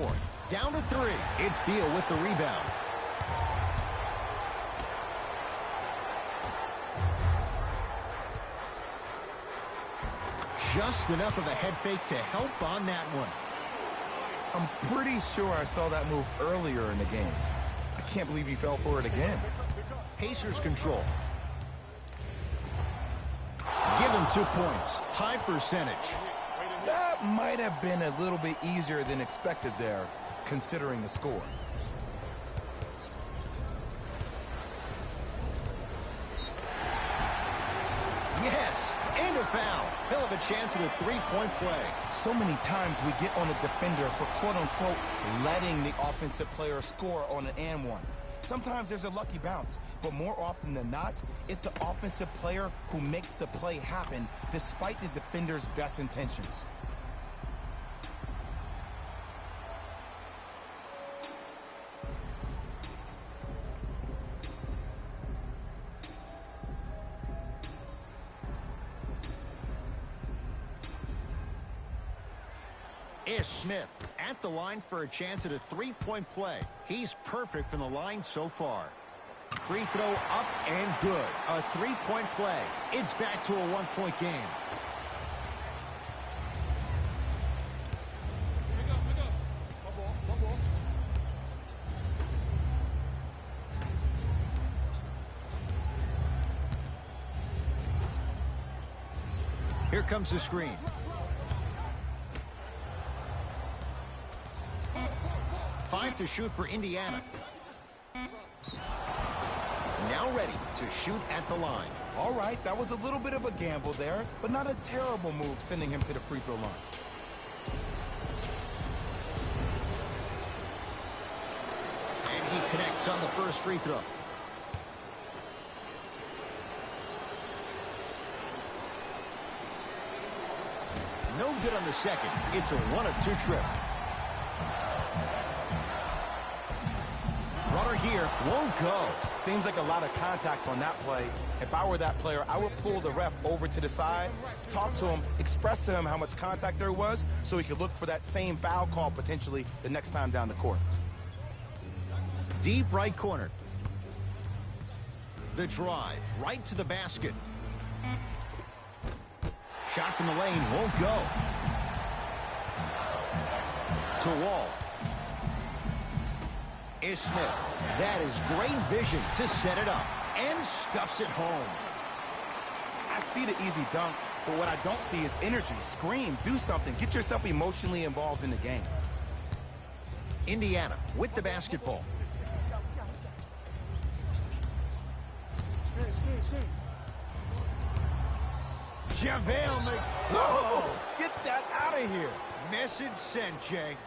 Down to 3. It's Beal with the rebound. Just enough of a head fake to help on that one. I'm pretty sure I saw that move earlier in the game. I can't believe he fell for it again. Pacers control. Give him 2 points. High percentage. That might have been a little bit easier than expected there, considering the score. Yes, and a foul. He'll have a chance at a three-point play. So many times we get on a defender for quote-unquote letting the offensive player score on an and one. Sometimes there's a lucky bounce, but more often than not, it's the offensive player who makes the play happen despite the defender's best intentions. Ish Smith at the line for a chance at a three-point play. He's perfect from the line so far. Free throw up and good. A three-point play. It's back to a one-point game. Here comes the screen. Five to shoot for Indiana. Now ready to shoot at the line. All right, that was a little bit of a gamble there, but not a terrible move sending him to the free throw line. It's on the first free throw. No good on the second. It's a 1-of-2 trip. Runner here won't go. Seems like a lot of contact on that play. If I were that player, I would pull the ref over to the side, talk to him, express to him how much contact there was so he could look for that same foul call potentially the next time down the court. Deep right corner. The drive right to the basket. Shot from the lane won't go. To Wall. Is Smith. That is great vision to set it up. And stuffs it home. I see the easy dunk, but what I don't see is energy. Scream, do something. Get yourself emotionally involved in the game. Indiana with the basketball. JaVale No! Get that out of here. Message sent, Jay.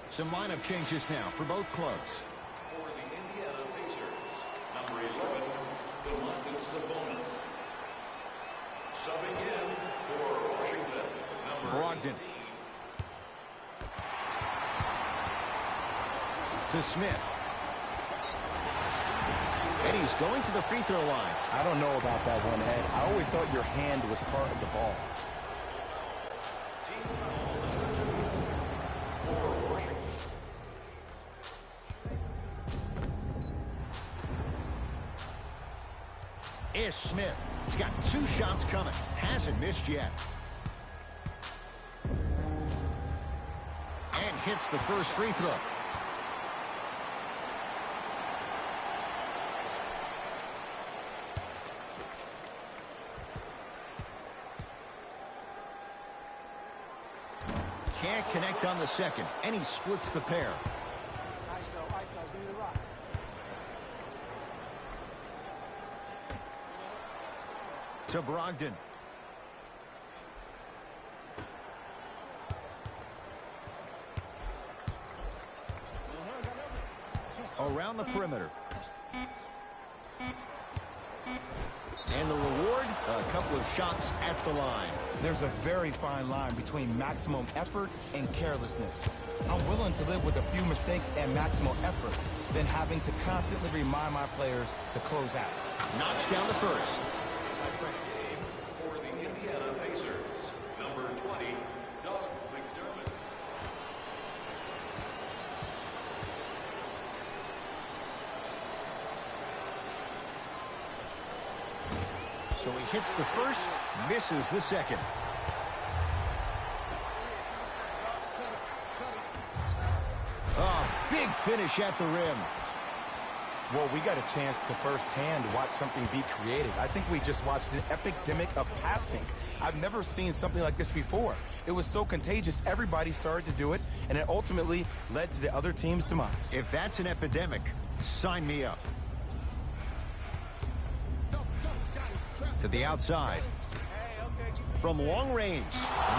Some lineup changes now for both clubs. For the Indiana Pacers, number 11, Domantas Sabonis. Subbing in for Washington, number Brogdon. 18. To Smith. And he's going to the free throw line. I don't know about that one, Ed. I always thought your hand was part of the ball. Team foul number 2 for Washington. Ish Smith. He's got 2 shots coming. Hasn't missed yet. And hits the first free throw. Can't connect on the second, and he splits the pair. To Brogdon. Around the perimeter. And the reward, a couple of shots at the line. There's a very fine line between maximum effort and carelessness. I'm willing to live with a few mistakes and maximal effort than having to constantly remind my players to close out. Knocks down the first. For the Indiana Pacers, number 20, Doug McDermott. So he hits the first, misses the second. Oh, big finish at the rim. Well, we got a chance to firsthand watch something be created. I think we just watched an epidemic of passing. I've never seen something like this before. It was so contagious, everybody started to do it, and it ultimately led to the other team's demise. If that's an epidemic, sign me up. To the outside. From long range,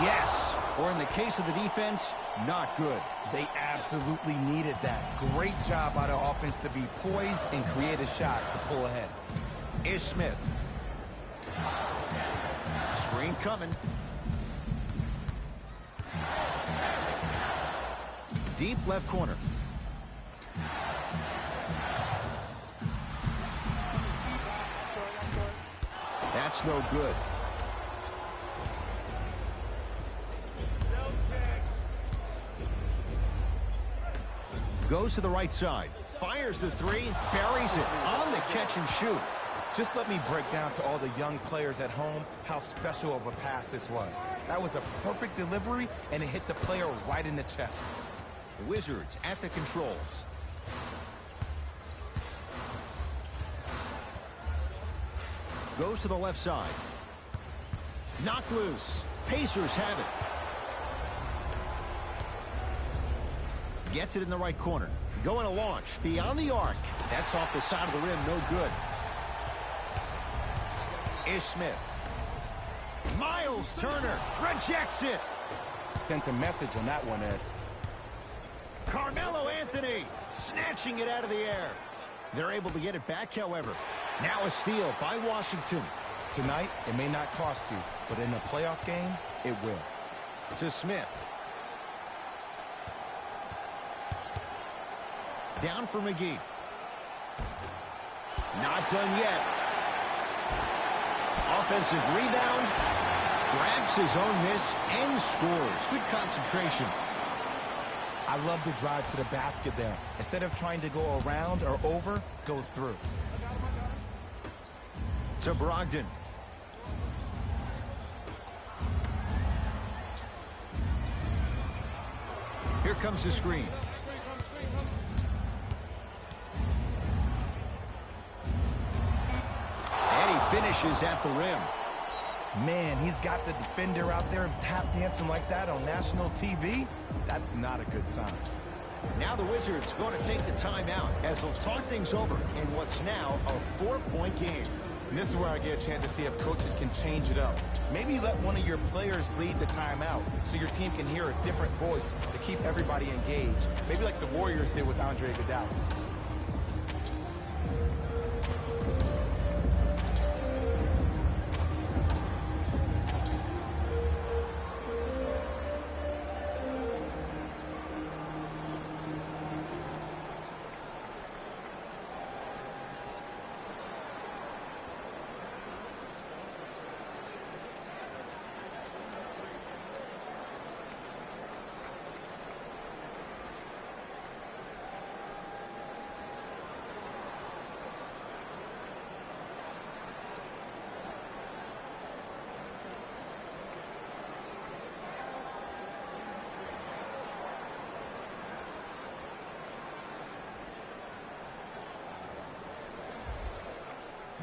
yes. Or in the case of the defense, not good. They absolutely needed that. Great job by the offense to be poised and create a shot to pull ahead. Is Smith. Screen coming. Deep left corner. That's no good. Goes to the right side. Fires the three. Buries it on the catch and shoot. Just let me break down to all the young players at home how special of a pass this was. That was a perfect delivery, and it hit the player right in the chest. Wizards at the controls. Goes to the left side. Knocked loose. Pacers have it. Gets it in the right corner. Going to launch. Beyond the arc. That's off the side of the rim. No good. Ish Smith. Miles Turner rejects it. Sent a message on that one, Ed. Carmelo Anthony snatching it out of the air. They're able to get it back, however. Now a steal by Washington. Tonight, it may not cost you, but in a playoff game, it will. To Smith. Down for McGee. Not done yet. Offensive rebound. Grabs his own miss and scores. Good concentration. I love the drive to the basket there. Instead of trying to go around or over, go through. To Brogdon. Here comes the screen. And he finishes at the rim. Man, he's got the defender out there tap dancing like that on national TV. That's not a good sign. Now the Wizards going to take the timeout as they'll talk things over in what's now a 4-point game. And this is where I get a chance to see if coaches can change it up. Maybe let one of your players lead the timeout so your team can hear a different voice to keep everybody engaged. Maybe like the Warriors did with Andre Iguodala.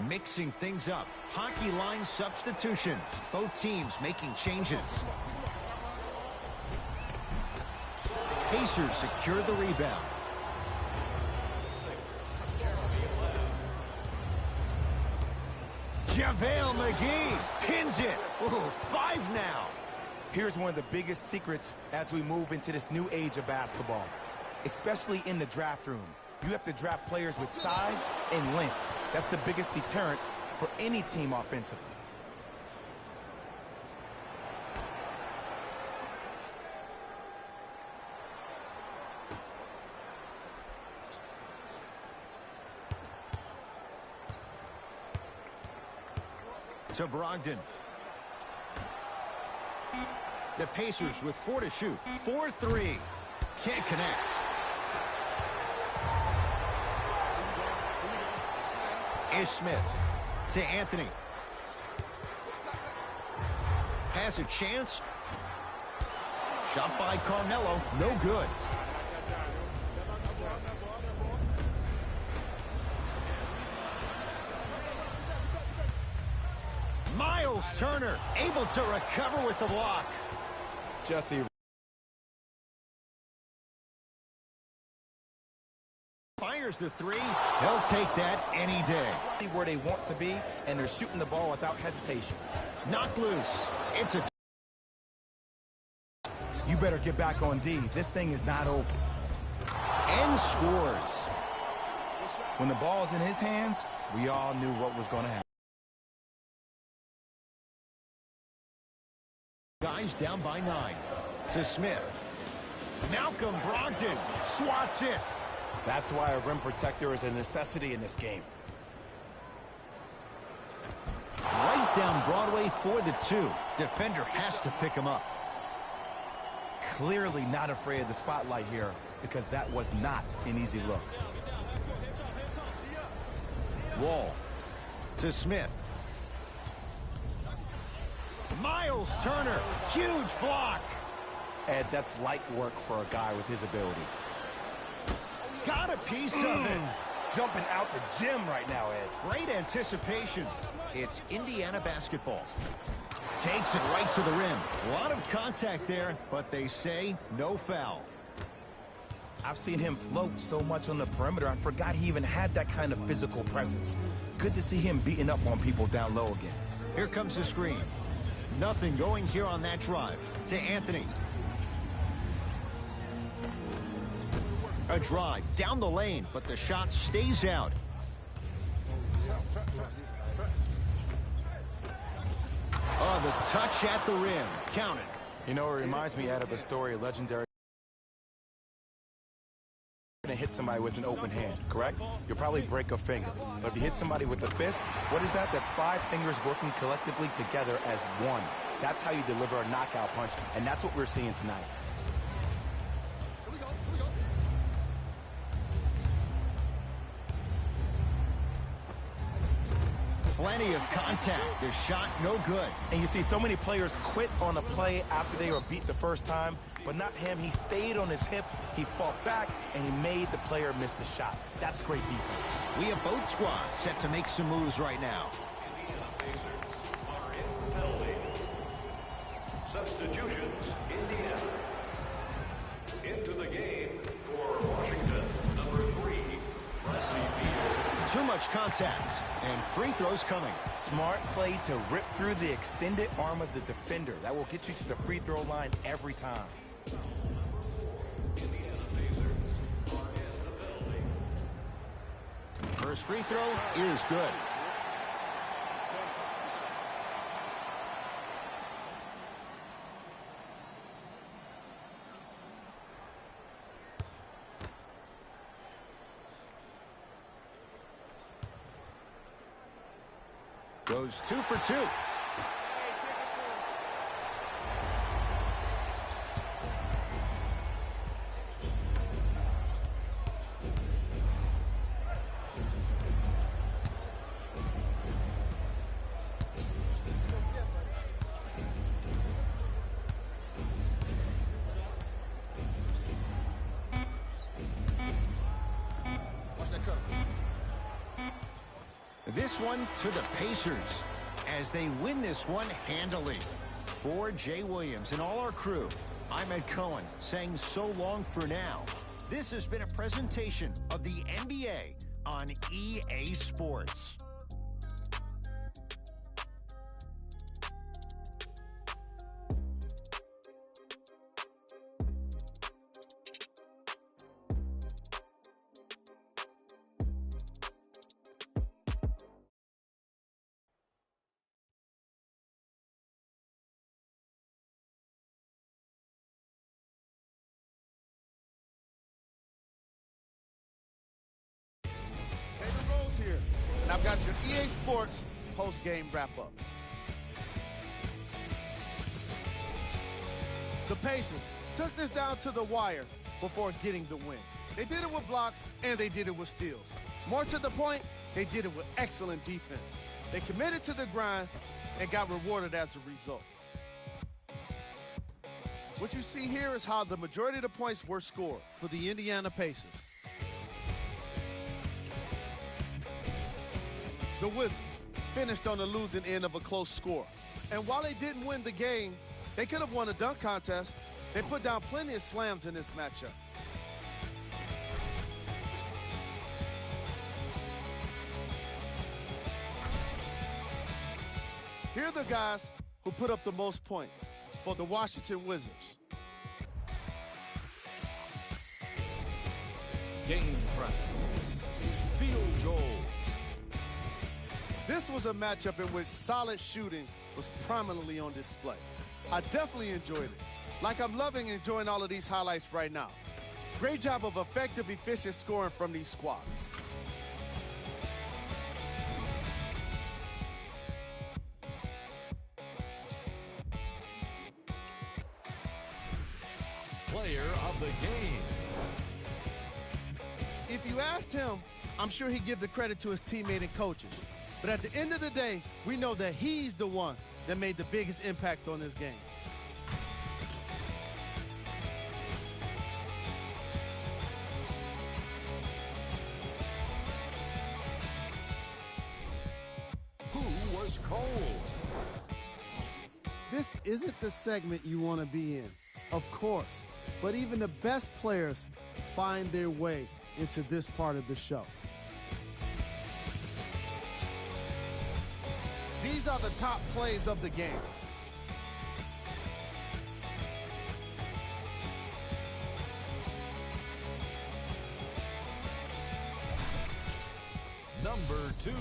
Mixing things up. Hockey line substitutions. Both teams making changes. Pacers secure the rebound. JaVale McGee pins it. Ooh, 5 now. Here's one of the biggest secrets as we move into this new age of basketball, especially in the draft room. You have to draft players with size and length. That's the biggest deterrent for any team offensively. To Brogdon. The Pacers with 4 to shoot. 4-3. Can't connect. Is Smith to Anthony. Has a chance. Shot by Carmelo. No good. Miles Turner able to recover with the block. Jesse. Fires the 3. They'll take that any day. Where they want to be, and they're shooting the ball without hesitation. Knocked loose. It's a... You better get back on D. This thing is not over. And scores. When the ball's in his hands, we all knew what was going to happen. Guys down by 9. To Smith. Malcolm Brogdon swats it. That's why a rim protector is a necessity in this game. Right down Broadway for the 2. Defender has to pick him up. Clearly not afraid of the spotlight here because that was not an easy look. Wall to Smith. Miles Turner, huge block. Ed, that's light work for a guy with his ability. Got a piece of it. Jumping out the gym right now, Ed. Great anticipation. It's Indiana basketball. Takes it right to the rim. A lot of contact there, but they say no foul. I've seen him float so much on the perimeter, I forgot he even had that kind of physical presence. Good to see him beating up on people down low again. Here comes the screen. Nothing going here on that drive. To Anthony. A drive down the lane, but the shot stays out. Oh, the touch at the rim. Count it. You know, it reminds me of a story, a legendary. You're gonna hit somebody with an open hand, correct? You'll probably break a finger. But if you hit somebody with a fist, what is that? That's 5 fingers working collectively together as one. That's how you deliver a knockout punch, and that's what we're seeing tonight. Plenty of contact. The shot no good. And you see so many players quit on a play after they were beat the first time, but not him. He stayed on his hip, he fought back, and he made the player miss the shot. That's great defense. We have both squads set to make some moves right now. Indiana Pacers are in the penalty. Substitutions, Indiana. Into the game for Washington, number 3, Bradley Beal. Too much contact, and free throws coming. Smart play to rip through the extended arm of the defender. That will get you to the free throw line every time. Indiana Pacers are in the penalty. First free throw is good. Goes 2 for 2. This one to the Pacers as they win this one handily. For Jay Williams and all our crew, I'm Ed Cohen saying so long for now. This has been a presentation of the NBA on EA Sports. Here, and I've got your EA Sports post-game wrap-up. The Pacers took this down to the wire before getting the win. They did it with blocks, and they did it with steals. More to the point, they did it with excellent defense. They committed to the grind and got rewarded as a result. What you see here is how the majority of the points were scored for the Indiana Pacers. The Wizards finished on the losing end of a close score. And while they didn't win the game, they could have won a dunk contest. They put down plenty of slams in this matchup. Here are the guys who put up the most points for the Washington Wizards. Game track. Field goals. This was a matchup in which solid shooting was prominently on display. I definitely enjoyed it. Like I'm loving enjoying all of these highlights right now. Great job of effective, efficient scoring from these squads. Player of the game. If you asked him, I'm sure he'd give the credit to his teammate and coaches. But at the end of the day, we know that he's the one that made the biggest impact on this game. Who was cold? This isn't the segment you want to be in, of course. But even the best players find their way into this part of the show. These are the top plays of the game. 2.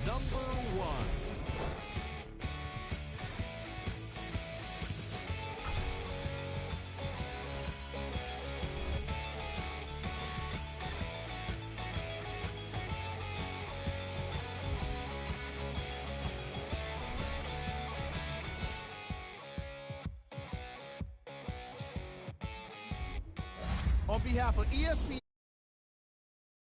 Number 1. On behalf of ESPN